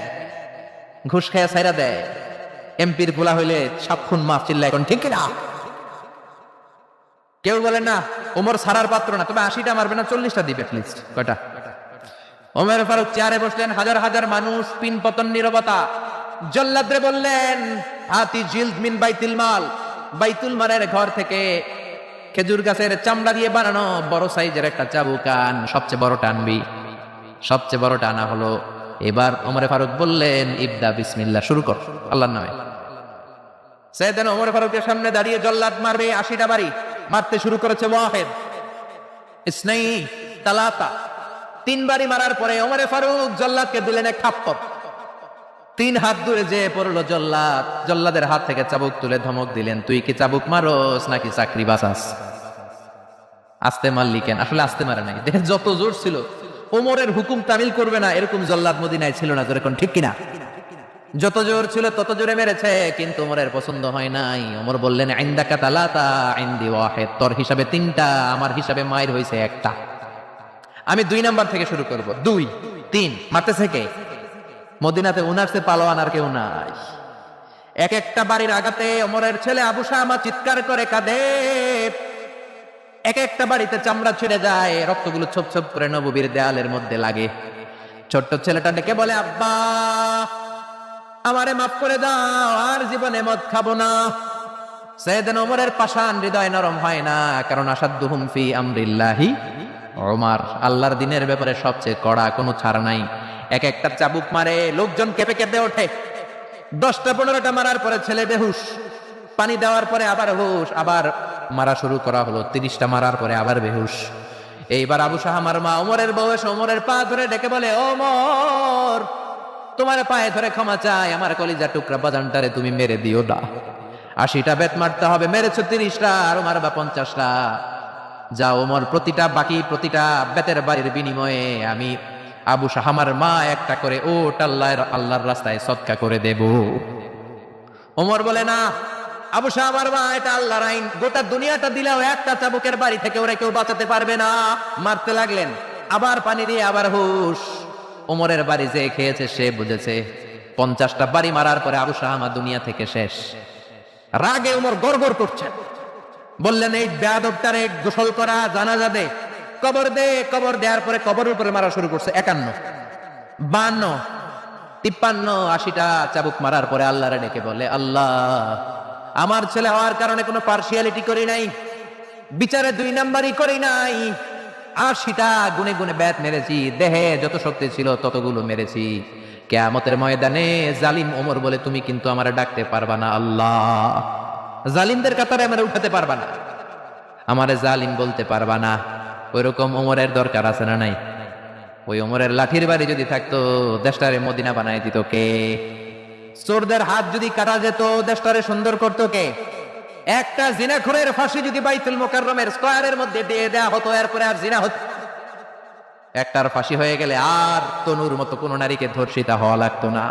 ঘুষ খাইয়া ছাইরা দেয়। এমপির পোলা হইলে 7 খুন মাফ, চিল্লা এখন ঠিক না? কেউ বলে না, ওমর ছাড়ার পাত্র না, তবে 80টা মারবে না, 40টা দিবে প্লিজ। কয়টা? ওমর ফারুক চেয়ারে বসলেন, হাজার হাজার মানুষ, পিন পতন, নীরবতা। জল্লাদরে বললেন, হাতি জিলদ মিন বাইতুল মাল, বাইতুল মালের ঘর থেকে খেজুর গাছের চামড়া দিয়ে বানানো বড় সাইজের একটা চাবুক আন, সবচেয়ে বড় টানবি। সবচেয়ে বড় টানা হলো। এবার ওমর ফারুক বললেন, ইবদা বিসমিল্লাহ, শুরু কর আল্লাহর নামে। সাইয়েদনা ওমর ফারুকের সামনে দাঁড়িয়ে জল্লাদ মারবে 80টা বাড়ি। মারতে শুরু করেছে, ওয়াহিদ, ইসনাইন, তালাতা। 3 বাড়ি মারার পরে ওমর ফারুক জল্লাদকে দিলেন এক থাপ্পড়। 3 হাত দূরে যে পড়লো জল্লাদ। জল্লাদের হাত থেকে চাবুক তুলে ধমক দিলেন, তুই কি চাবুক মারোস নাকি চাকরি বাঁচাস? আস্তে মারলি কেন? আসলে আস্তে মারে নাই, দেখেন যত জোর ছিল। ওমরের হুকুম তামিল করবে না এরকম জল্লাদ মদিনায় ছিল না, যেরকম ঠিক কিনা? যত জোর ছিল তত জোরে মেরেছে, কিন্তু ওমরের পছন্দ হয় নাই। ওমর বললেন, ইনদাকা তালাতা ইনদি ওয়াহিদ, তোর হিসাবে 3টা, আমার হিসাবে মায়ের হইছে 1টা। আমি 2 নাম্বার থেকে শুরু করব। 2, 3 মারতেছে কে? মদিনাতে উনারসে পালোয়ান আর কেউ নাই। এক একটা বাড়ির আঘাতে ওমরের ছেলে আবু শামা চিৎকার করে কাঁদে। এক একটা বাড়িতে চামড়া ছিঁড়ে যায়, রক্তগুলো ছোপ ছোপ করে নববীর দেয়ালের মধ্যে লাগে। ছোট্ট ছেলেটা ডেকে বলে, আব্বা আমারে মাফ করে দাও, আর জীবনে মদ খাবো না। সাইয়েদনা ওমরের পাষাণ হৃদয় নরম হয় না, কারণ আসাদ্দুহুম ফি আমরিল্লাহি ওমর, আল্লাহর দিনের ব্যাপারে সবচেয়ে কড়া, কোনো ছাড় নাই। এক একটা চাবুক মারে, লোকজন কেঁপে কেঁপে ওঠে। 10টা 15টা মারার পরে ছেলে বেহুশ। পানি দেওয়ার পরে আবার হুশ, আবার মারা শুরু করা হলো। 30টা মারার পরে আবার বেহুশ। এইবার আবু শাহামার মা ওমরের বউ এসে ওমরের পা ধরে ডেকে বলে, ওমর, তোমার পায়ে ধরে ক্ষমা চাই, আমার কলিজার টুকরা বাজানটারে তুমি মেরে দিও না। 80টা বেত মারতে হবে, মেরেছো 30টা, আর মারবা 50টা। যা ওমর, বাকি প্রতিটা বেতের বাড়ির বিনিময়ে আমি আবু শাহামার মা একটা করে ওট আল্লাহর রাস্তায় সদকা করে দেব। ওমর বলে, না আবু শাহামার মা, এটা আল্লাহর আইন, গোটা দুনিয়াটা দিলেও একটা চাবুকের বাড়ি থেকে ওরা কেউ বাঁচাতে পারবে না। মারতে লাগলেন, আবার পানি দিয়ে আবার হুশ। ওমরের বাড়ি যে খেয়েছে সে বুঝেছে 50টা বাড়ি মারার পরে আবু শাহামা দুনিয়া থেকে শেষ। রাগে ওমর গড়গড় করছেন, বললেন, এই বেয়াদবটারে গোসল করা, জানাজা দে, কবর দে। কবর দেওয়ার পরে কবরের উপরে মারা শুরু করছে। 51, 52, 53, 80টা চাবুক মারার পরে আল্লাহরে ডেকে বলে, আল্লাহ, আমার ছেলে হওয়ার কারণে কোনো পার্সিয়ালিটি করি নাই, বিচারে 2 নাম্বারই করি নাই। 80টা গুনে গুনে ব্যাত মেরেছি, দেহে যত শক্তি ছিল ততগুলো মেরেছি। কিয়ামতের ময়দানে জালিম ওমর বলে তুমি কিন্তু আমারে ডাকতে পারবা না আল্লাহ, জালিমদের কাতারে আমারে উঠাতে পারবা না, আমারে জালিম বলতে পারবা না। ওইরকম ওমরের দরকার আছে না নাই? ওই ওমরের লাঠির বাড়ি যদি থাকতো দেশটারে মদিনা বানাই দিত কে? চোরদের হাত যদি কাটা যেত দেশটারে সুন্দর করতো কে? একটা জিনাখোরের ফাঁসি যদি বাইতুল মুকাররমের স্কয়ারের মধ্যে দিয়ে দেয়া হতো, এরপরে আর জিনা হতো। একটার ফাঁসি হয়ে গেলে আর তনুর মতো কোন নারীকে ধর্ষিতা হওয়া লাগতো না,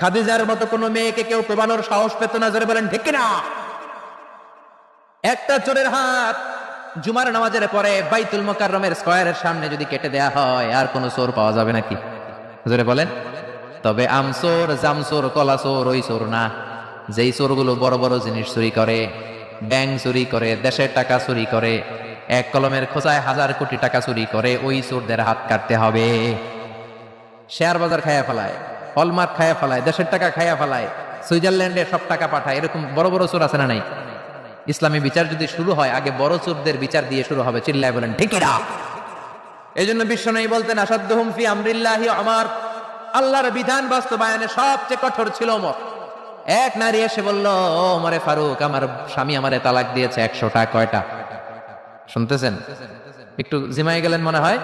খাদিজার মতো কোন মেয়েকে কেউ প্রমাণের সাহস পেত না। জোরে বলেন ঠিক কিনা? একটা চোরের হাত জুমার নামাজের পরে বাইতুল মুকাররমের স্কয়ারের সামনে যদি কেটে দেয়া হয়, আর কোন চোর পাওয়া যাবে নাকি? জোরে বলেন। তবে আমচোর, জামচোর, কলাচোর ওই চোর না, যেই চোরগুলো বড় বড় জিনিস চুরি করে, ব্যাংক চুরি করে, দেশের টাকা চুরি করে, এক কলমের খোঁচায় 1000 কোটি টাকা চুরি করে, ওই চোরদের হাত কাটতে হবে। শেয়ার বাজার খায়া ফেলায়, হলমার্ক খায়া ফেলায়, দেশের টাকা খায়া ফেলায়, সুইজারল্যান্ডে সব টাকা পাঠায়, এরকম বড় বড় চোর আছে না নাই? ইসলামী বিচার যদি শুরু হয়, আগে বড় চোরদের বিচার দিয়ে শুরু হবে। চিল্লায় বলেন ঠিক না? এই জন্য বিশ্বনবী বলতেন, আসাদ্দুহুম ফি আমরিল্লাহি ওমর, আল্লাহর বিধান বাস্তবায়নে সবচেয়ে কঠোর ছিল ওমর। এক নারী এসে বলল, ওমরে ফারুক, আমার স্বামী আমারে তালাক দিয়েছে 100টা। কয়টা? শুনতেছেন? একটু জিমাই গেলেন মনে হয়।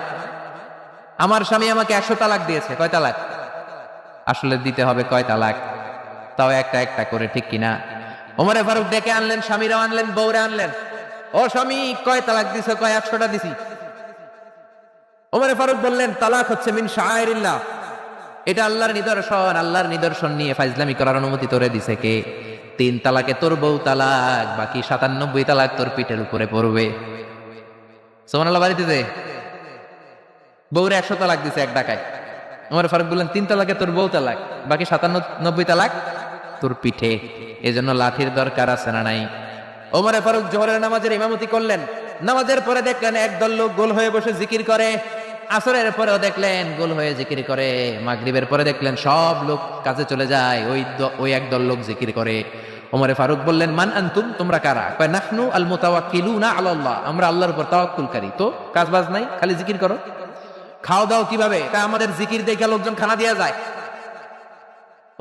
আমার স্বামী আমাকে 100 তালাক দিয়েছে। কয় তালাক? আসলে দিতে হবে কয় তালাক? তাও একটা একটা করে, ঠিক কিনা? ওমরে ফারুক ডেকে আনলেন, স্বামীরাও আনলেন, বউরে আনলেন। ও স্বামী, কয় তালাক দিছো? কয় 100টা দিছি। ওমরে ফারুক বললেন, তালাক হচ্ছে মিন শাআইরিল্লাহ, এটা আল্লাহর নিদর্শন। আল্লাহর নিদর্শন নিয়ে ফাইজলামি করার অনুমতি তোরে দিছে কে? 3 তালাকে তোর বউ তালাক, বাকি 97 তালাক তোর পিঠের উপরে পড়বে। সুবহানাল্লাহ। বাড়িতে যে বউরে 100 তালাক দিছে এক ডাকায়, ওমর ফারুক বললেন, 3 তালাকে তোর বউ তালাক, বাকি 97 তালাক তোর পিঠে। এজন্য লাঠির দরকার আছে না নাই? ওমর ফারুক জোহরের নামাজের ইমামতি করলেন। নামাজের পরে দেখলেন একদল লোক গোল হয়ে বসে জিকির করে। আসরের পরেও দেখলেন গোল হয়ে জিকির করে। মাগরিবের পরে দেখলেন সব লোক কাজে চলে যায়, ওই একদল লোক জিকির করে। ওমরে ফারুক বললেন, মান আনতুম, তোমরা কারা? কয়, নাহনু আল মুতাওয়াক্কিলুনা আলাল্লাহ, আমরা আল্লাহর উপর তাওয়াক্কুলকারী। তো কাজ বাজ নাই, খালি জিকির করো। খাও দাও কিভাবে? আমাদের জিকির দেখে লোকজন খানা দিয়া যায়।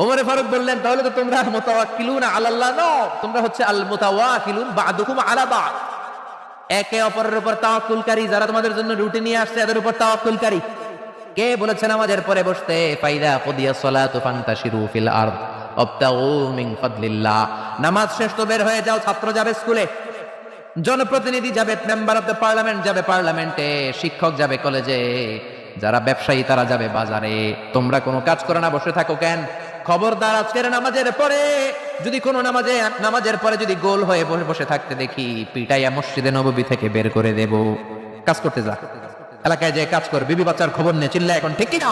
ওমরে ফারুক বললেন, তাহলে তো তোমরা মুতাওয়াক্কিলুনা আলাল্লাহ নও, তোমরা হচ্ছে আল মুতাওয়াকিলুন বা'দুকুম আলা বা'দ, একে অপরের উপর তাওয়াক্কুলকারী। যারা তোমাদের জন্য রুটি নিয়ে আসছে এদের উপর তাওয়াক্কুলকারী। কে বলেছে নামাজের পরে বসতে? ফাইদা কুদিয়াস সালাতু ফান্তাশিরু ফিল আরদ ওয়াবতাগু মিন ফাদলিল্লাহ। নামাজ শেষ তো বের হয়ে যাও। ছাত্র যাবে স্কুলে, জনপ্রতিনিধি যাবে, মেম্বার অফ দ্য পার্লামেন্ট যাবে পার্লামেন্টে, শিক্ষক যাবে কলেজে, যারা ব্যবসায়ী তারা যাবে বাজারে। তোমরা কোনো কাজ করে না বসে থাকো কেন? খবরদার, আজকের নামাজের পরে যদি কোনো নামাজের পরে যদি গোল হয়ে বসে থাকতে দেখি, পিটাইয়া মসজিদে নববী থেকে বের করে দেব। কাজ করতে যা, এলাকায় যে কাজ কর, বিবি বাচ্চার খবর নিয়ে চিল্লা এখন, ঠিক কিনা?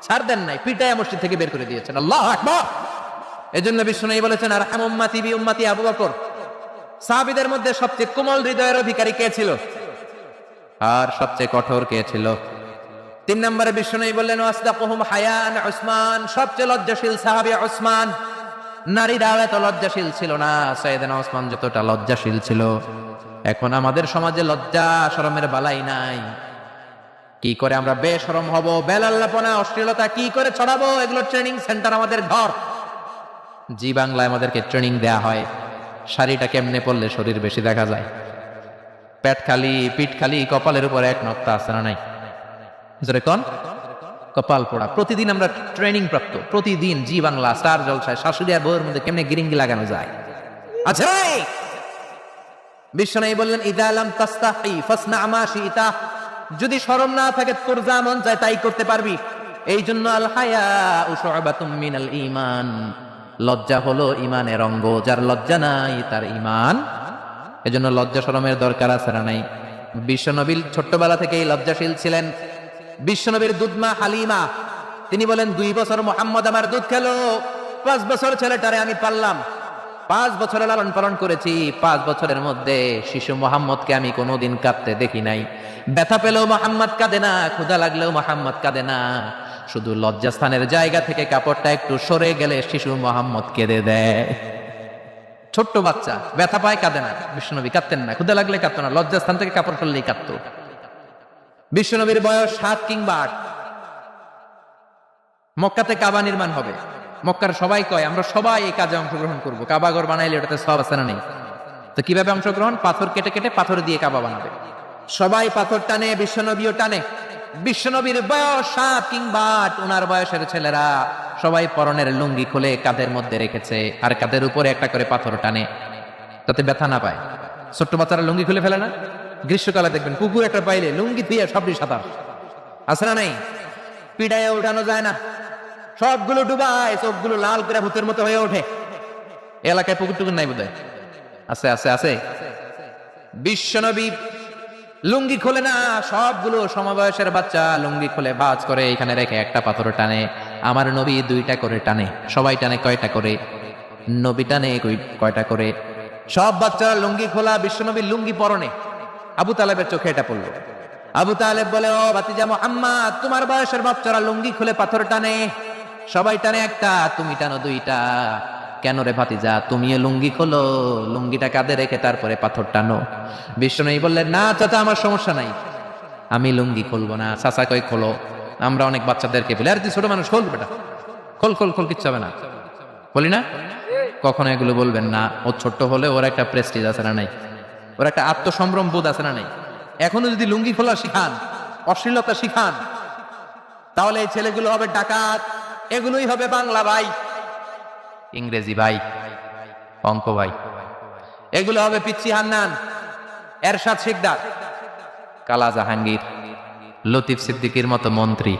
ছাড় দেন নাই, পিটাইয়া মসজিদ থেকে বের করে দিয়েছেন। আল্লাহু আকবার। এজন্য বিশ্বনবী বলেছেন, আর উম্মতি বি উম্মতি আবু বকর। সাহাবীদের মধ্যে সবচেয়ে কোমল হৃদয়ের অধিকারী কে ছিল? আর সবচেয়ে কঠোর কে ছিল? 3 নম্বরে বিশ্বনবী বললেন, ওয়াসদাকুহুম হায়ান উসমান, সবচেয়ে লজ্জাশীল সাহাবী উসমান। নারীরা এত লজ্জাশীল ছিল না, সাইয়েদনা উসমান যতটা লজ্জাশীল ছিল। এখন আমাদের সমাজে লজ্জা শরমের বালাই নাই। কি করে আমরা বেশরম হব, বেলাল্লাপনা, অশ্লীলতা কি করে ছড়াবো, এগুলো ট্রেনিং সেন্টার আমাদের ঘর। জি বাংলায় আমাদেরকে ট্রেনিং দেয়া হয়। শাড়িটা কেমনে পরলে শরীর বেশি দেখা যায়, পেট খালি, পিঠ খালি, কপালের উপর এক নক্তা আছে না নাই? জোরে কোন? কপাল পোড়া। প্রতিদিন আমরা ট্রেনিং প্রাপ্ত, প্রতিদিন জি বাংলা, স্টার জলসায় শাশুড়ি আর বউয়ের মধ্যে কেমনে গিরিঙ্গি লাগানো যায়। আচ্ছা, বিশ্বনবী বললেন, ইদা লাম তাস্তাহি ফাসনা মা শিতা, যদি শরম না থাকে তোর যা মন চায় তাই করতে পারবি। এই জন্য আল হায়া শুআবাতুম মিনাল ঈমান, লজ্জা হলো ঈমানের অঙ্গ, যার লজ্জা নাই তার ঈমান। এজন্য লজ্জা শরমের দরকার আছে না নাই? বিশ্বনবী ছোট্টবেলা থেকেই লজ্জাশীল ছিলেন। বিশ্বনবীর দুধমা হালিমা তিনি বলেন, 2 বছর মুহাম্মদ আমার দুধ খেলো, 5 বছর ছেলেটারে আমি পাললাম, 5 বছরে লালন পালন করেছি। 5 বছরের মধ্যে শিশু মোহাম্মদকে আমি কোনোদিন কাঁদতে দেখি নাই। ব্যথা পেলেও মোহাম্মদ কাঁদে না, ক্ষুধা লাগলেও মোহাম্মদ কাঁদে না। শুধু লজ্জাস্থানের জায়গা থেকে কাপড়টা একটু সরে গেলে শিশু মোহাম্মদ কেঁদে দেয়। ছোট্ট বাচ্চা ব্যথা পায়, কাঁদে না। বিশ্বনবী কাঁদতেন না, ক্ষুধা লাগলে কাঁদতো না, লজ্জাস্থান থেকে কাপড় সরলেই কাঁদতো। বিশ্বনবীর বয়স 7 কিংবা 8। মক্কাতে কাবা নির্মাণ হবে। মক্কার সবাই কয় আমরা সবাই এই কাজে অংশগ্রহণ করবো, কাবা ঘর বানাইলে ওটাতে সওয়াব আছে না নেই? তো কিভাবে অংশগ্রহণ? পাথর কেটে কেটে পাথর দিয়ে কাবা বানাবে। সবাই পাথর টানে, বিশ্বনবীও টানে। বিশ্বনবীর বয়স 7 কিংবা 8, ওনার বয়সের ছেলেরা সবাই পরনের লুঙ্গি খুলে কাঁধের মধ্যে রেখেছে, আর কাঁধের উপরে একটা করে পাথর টানে যাতে ব্যথা না পায়। ছোট্ট বাচ্চারা লুঙ্গি খুলে ফেলে না? গ্রীষ্মকালে দেখবেন পুকুর একটা পাইলে লুঙ্গি দিয়ে সবই সাঁতার, আছে না নাই? পিড়ায় উঠানো যায় না, সবগুলো ডুবায়, চোখগুলো লাল করে ভূতের মতো হয়ে ওঠে। এলাকায় পুকুর টুকুর নাই বোধহয়? আছে আছে আছে। বিশ্বনবী লুঙ্গি খোলে না, সবগুলো সমবয়সের বাচ্চা লুঙ্গি খুলে ভাঁজ করে এখানে রেখে একটা পাথর টানে। আমার নবী 2টা করে টানে। সবাই টানে কয়টা করে? নবী টানে কয়টা করে? সব বাচ্চারা লুঙ্গি খোলা, বিশ্বনবীর লুঙ্গি পরনে। আবু তালেবের চোখে এটা পড়লো। আবু তালেব বলে, ও ভাতিজা মুহাম্মদ, তোমার বয়সের বাচ্চারা লুঙ্গি খুলে পাথর টানে, সবাই টানে একটা, তুমি টানো 2টা। কেন রে ভাতিজা, তুমিও লুঙ্গি খোলো, লুঙ্গিটা কাঁধে রেখে তারপরে পাথর টানো। বিশ্বনবী বললেন, না চাচা, আমার সমস্যা নাই, আমি লুঙ্গি খুলবো না। চাচা কই খোলো। আমরা অনেক বাচ্চাদেরকে বলি, আর তুই ছোট মানুষ, খোল বেটা, খোল খোল খোল, কিচ্ছু হবে না, বলি না? কখনো এগুলো বলবেন না। ও ছোট্ট হলে ওর একটা প্রেস্টিজ আছে না নাই? ওর একটা আত্মসম্ভ্রম বোধ আছে না নাই? এখনো যদি লুঙ্গি খোলা শিখান, অশ্লীলতা শিখান, তাহলে এই ছেলেগুলো হবে ডাকাত, এগুলোই হবে বাংলা ভাই, ইংরেজি ভাই, অঙ্ক ভাই, এগুলো হবে পিচ্চি হান্নান, এরশাদ শিকদার, কালা জাহাঙ্গীর, লতিফ সিদ্দিকীর মতো মন্ত্রী।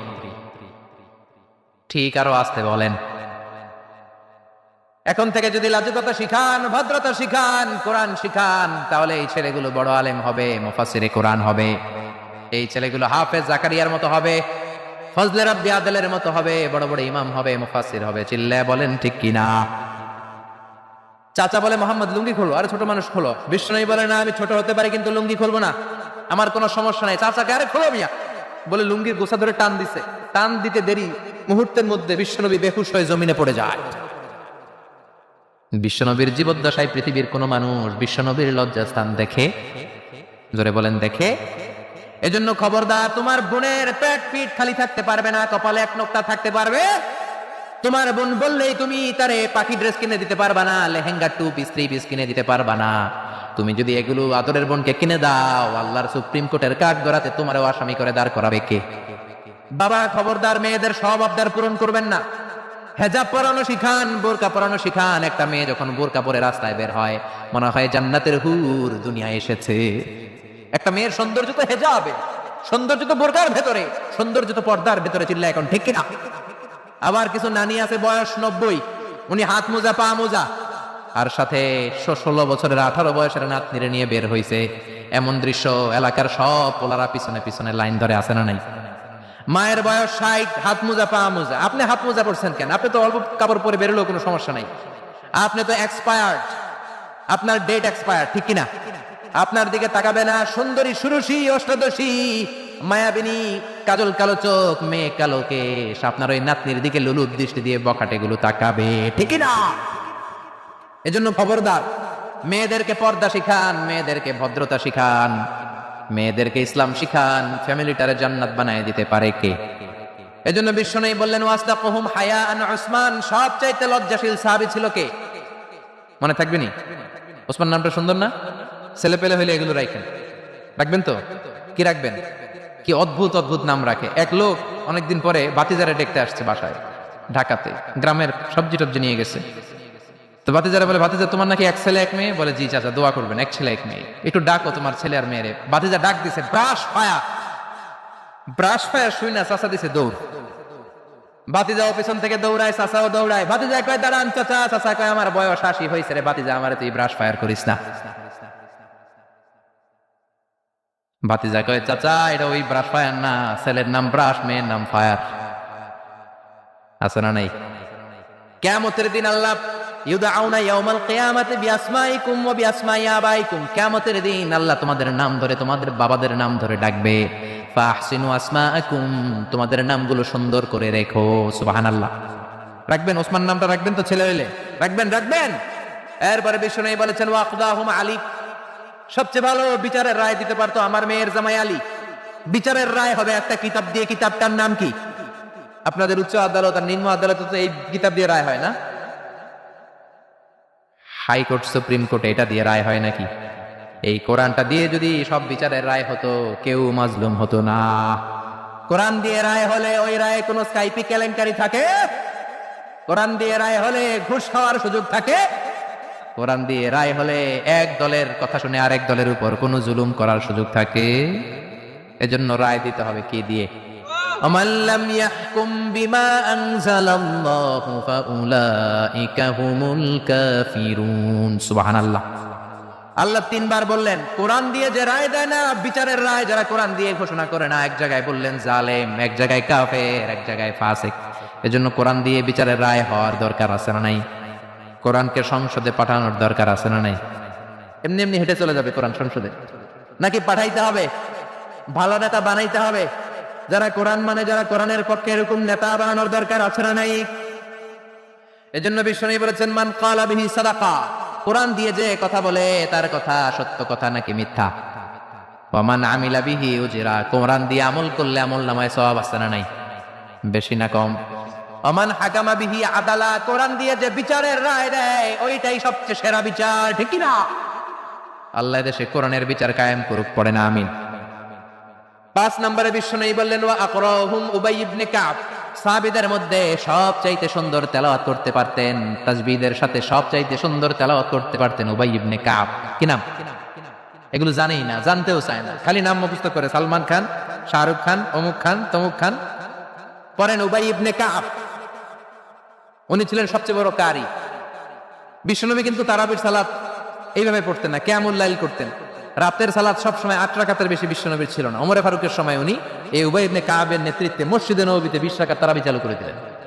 ঠিক, আরো আসতে বলেন। এখন থেকে যদি লাজুকতা শিখান, ভদ্রতা শিখান, কোরআন শিখান, তাহলে এই ছেলেগুলো বড় আলেম হবে, মুফাসসিরে কোরআন হবে। এই ছেলেগুলো হাফেজ জাকারিয়ার মতো হবে, ফজলে রাব্বি আদলের মতো হবে, বড় বড় ইমাম হবে, মুফাসসির হবে। চিল্লায় বলেন ঠিক কিনা? চাচা বলে, মোহাম্মদ লুঙ্গি খোলো। আরে ছোট মানুষ খোলো। বিশ্বনবী বলে, না আমি ছোট হতে পারি কিন্তু লুঙ্গি খুলবো না, আমার কোনো সমস্যা নাই। চাচাকে, আরে খোলো মিয়া বলে লুঙ্গির গোছা ধরে টান দিছে। টান দিতে দেরি, মুহূর্তের মধ্যে বিশ্বনবী বেহুশ হয়ে জমিনে পড়ে যায়। বিশ্বনবীর জীবদ্দশায় পৃথিবীর কোন মানুষ বিশ্বনবীর লজ্জাস্থান দেখে? জোরে বলেন, দেখে? এজন্য খবরদার, তোমার বোনের পেট পিঠ খালি থাকতে পারবে না, কপালে এক নোকতা থাকতে পারবে। তোমার বোন বললেই তুমি তারে পাখি ড্রেস কিনে দিতে পারবা না, লেহেঙ্গা 2 পিস 3 পিস কিনে দিতে পারবা না। তুমি যদি এগুলো আদরের বোনকে কিনে দাও, আল্লাহর সুপ্রিম কোর্টের কাঠ গড়াতে তোমারও আসামি করে দাঁড় করাবে কে? বাবা খবরদার, মেয়েদের সব আবদার পূরণ করবেন না। হেজাব পরানো শিখান, বোরকা পরানো শিখান। একটা মেয়ে যখন বোরকা পরে রাস্তায় বের হয়, মনে হয় জান্নাতের হুর দুনিয়ায় এসেছে। একটা মেয়ের সৌন্দর্য তো হেজাবে, সৌন্দর্য তো বোরকার ভেতরে, সৌন্দর্য তো পর্দার ভেতরে। চিল্লা এখন ঠিক কিনা? আবার কিছু নানি আছে বয়স 90, উনি হাত মোজা পা মোজা, আর সাথে 16 বছরের 18 বয়সের নাতনিরে নিয়ে বের হইছে। এমন দৃশ্য এলাকার সব পোলারা পিছনে পিছনে লাইন ধরে, আছে না নাই? মায়ের বয়স 60, হাত মোজা পা মোজা। আপনি হাত মোজা পড়ছেন কেন? আপনি তো অল্প কাপড় পরে বেরোলেও কোনো সমস্যা নাই। আপনি তো এক্সপায়ার্ড, আপনার ডেট এক্সপায়ার্ড, ঠিক কিনা? আপনার দিকে তাকাবে না সুন্দরী সুরুষী অষ্টাদশী মায়াবিনী কাজল কালো চোখ মেয়ে কালো কেশ, আপনার ওই নাতনির দিকে লুলুপ দৃষ্টি দিয়ে বখাটে গুলো তাকাবে, ঠিক না? এজন্য খবরদার, মেয়েদেরকে পর্দা শিখান, মেয়েদেরকে ভদ্রতা শিখান, মেয়েদেরকে ইসলাম শিখান। ফ্যামিলিটারে জান্নাত বানায় দিতে পারে কে? এজন্য বিশ্বনবী বললেন, ওয়াসদাকুহুম হায়াআন উসমান, সবচাইতে লজ্জাশীল সাহাবী ছিল কে? মনে থাকবে নি? ওসমান নামটা সুন্দর না? ছেলে পেলে হইলে এগুলো রাখেন, রাখবেন তো? কি রাখবেন? কি অদ্ভুত অদ্ভুত নাম রাখে। এক লোক অনেকদিন পরে বাতিজারে দেখতে আসছে বাসায়, ঢাকাতে, গ্রামের সবজি টবজি নিয়ে গেছে। তো বাতিজারা বলে, ভাতিজা তোমার নাকি এক ছেলে এক মেয়ে? বলে, জি চাচা, দোয়া করবেন, এক ছেলে এক মেয়ে, একটু ডাকো তোমার ছেলে আর মেয়েরে। বাতিজা ডাক দিছে, ব্রাশ ফায়ার। ব্রাশ ফায়ার শুই না, চাচা দিছে দৌড়। ভাতিজাও পেছন থেকে দৌড়ায়, চাচাও দৌড়ায়। ভাতিজা কয়, দাঁড়ান চাচা। চাচা কয়, আমার বয়স 80 হয়েছে রে ভাতিজা, আমার তুই ব্রাশ ফায়ার করিস না। ভাতিজা কয়, চাচা এটা ওই ব্রাশ ফায়ার না, ছেলের নাম ব্রাশ, মেয়ের নাম ফায়ার। আছে না নাই? কিয়ামতের দিন আল্লাহ ইউদআউনা ইয়াউমাল কিয়ামাতি বিআসমাইকুম ওয়া বিআসমাই আবাইকুম, কিয়ামতের দিন আল্লাহ তোমাদের নাম ধরে, তোমাদের বাবাদের নাম ধরে ডাকবে। ফাহসিনু আসমাআকুম, তোমাদের নামগুলো সুন্দর করে রেখো। সুবহানাল্লাহ। রাখবেন? ওসমান নামটা রাখবেন তো? ছেলে হইলে রাখবেন, রাখবেন। এরপরে বিষ্ণু বলেছেন, ওয়াকদাহুম আলী, সবচেয়ে ভালো বিচারের রায় দিতে পারতো আমার মেয়ের জামাই আলী। বিচারের রায় হবে একটা কিতাব দিয়ে। কিতাবটার নাম কি? আপনাদের উচ্চ আদালত আর নিম্ন আদালতে তো এই কিতাব দিয়ে রায় হয় না? হাইকোর্ট, সুপ্রিম কোর্টে এটা দিয়ে রায় হয় নাকি? এই কোরআনটা দিয়ে যদি সব বিচারের রায় হতো, কেউ মাজলুম হতো না। কোরআন দিয়ে রায় হলে ওই রায়ে কোনো স্কাইপি কেলেঙ্কারি থাকে? কোরআন দিয়ে রায় হলে ঘুষ খাওয়ার সুযোগ থাকে? কোরআন দিয়ে রায় হলে এক দলের কথা শুনে আরেক দলের উপর কোনো জুলুম করার সুযোগ থাকে? এজন্য রায় দিতে হবে কি দিয়ে? ومن لم يحكم بما أنزل الله فأولئك هم الكافرون سبحان الله। আল্লাহ তিনবার বললেন কোরআন দিয়ে যে রায় দেয় না, বিচারের রায় যারা কোরআন দিয়ে ঘোষণা করে না, এক জায়গায় বললেন জালেম, এক জায়গায় কাফের, এক জায়গায় ফাসিক। এজন্য কোরআন দিয়ে বিচারের রায় হওয়ার দরকার আছে না নাই? কোরআনকে সংসদে পাঠানোর দরকার আছে না নাই? এমনি এমনি হেঁটে চলে যাবে কোরআন সংসদে? নাকি পাঠাইতে হবে? ভালো নেতা বানাইতে হবে, যারা কোরআন মানে, যারা কোরআনের পক্ষে, এরকম নেতা বানানোর দরকার আছে না নাই? এজন্য বিশ্বনবী বলেছেন, মান ক্বালা বিহি সাদাকা, কোরআন দিয়ে যে কথা বলে তার কথা সত্য কথা নাকি মিথ্যা। ওয়া মান আমিলা বিহি উজরা, কোরআন দিয়ে আমল করলে আমলনামায় সওয়াব আছে না নাই? বেশি না কম? ওয়া মান হাকামা বিহি আদালা, কোরআন দিয়ে যে বিচারের রায় দেয় ওইটাই সবচেয়ে সেরা বিচার, ঠিক কি না? আল্লাহ দেশে কোরআনের বিচার কায়েম করুক, পড়ে না আমিন। 5 নম্বরে বিশ্বনবী বললেন, ওয়া আকরাহুম উবাই ইবনে কাব, সাহাবীদের মধ্যে সবচাইতে সুন্দর তেলাওয়াত করতে পারতেন, তাসবিহের সাথে সবচাইতে সুন্দর তেলাওয়াত করতে পারতেন উবাই ইবনে কাব। কি নাম? এগুলো জানেই না, জানতেও চায় না, খালি নাম মুখস্থ করে, সালমান খান, শাহরুখ খান, অমুক খান, তমুক খান। পড়েন উবাই ইবনে কাব। উনি ছিলেন সবচেয়ে বড় কারি। বিশ্বনবী কিন্তু তারাবির সালাত এইভাবে পড়তেন না, কিয়ামুল লাইল করতেন। রাতের সালাত সবসময় 8 রাকাতের বেশি বিশ্বনবীর ছিল না। ওমরে ফারুকের সময় উনি এই উবাই ইবনে কাবের নেতৃত্বে মসজিদে নববীতে 20 রাকাত তারাবি চালু করে দিলেন।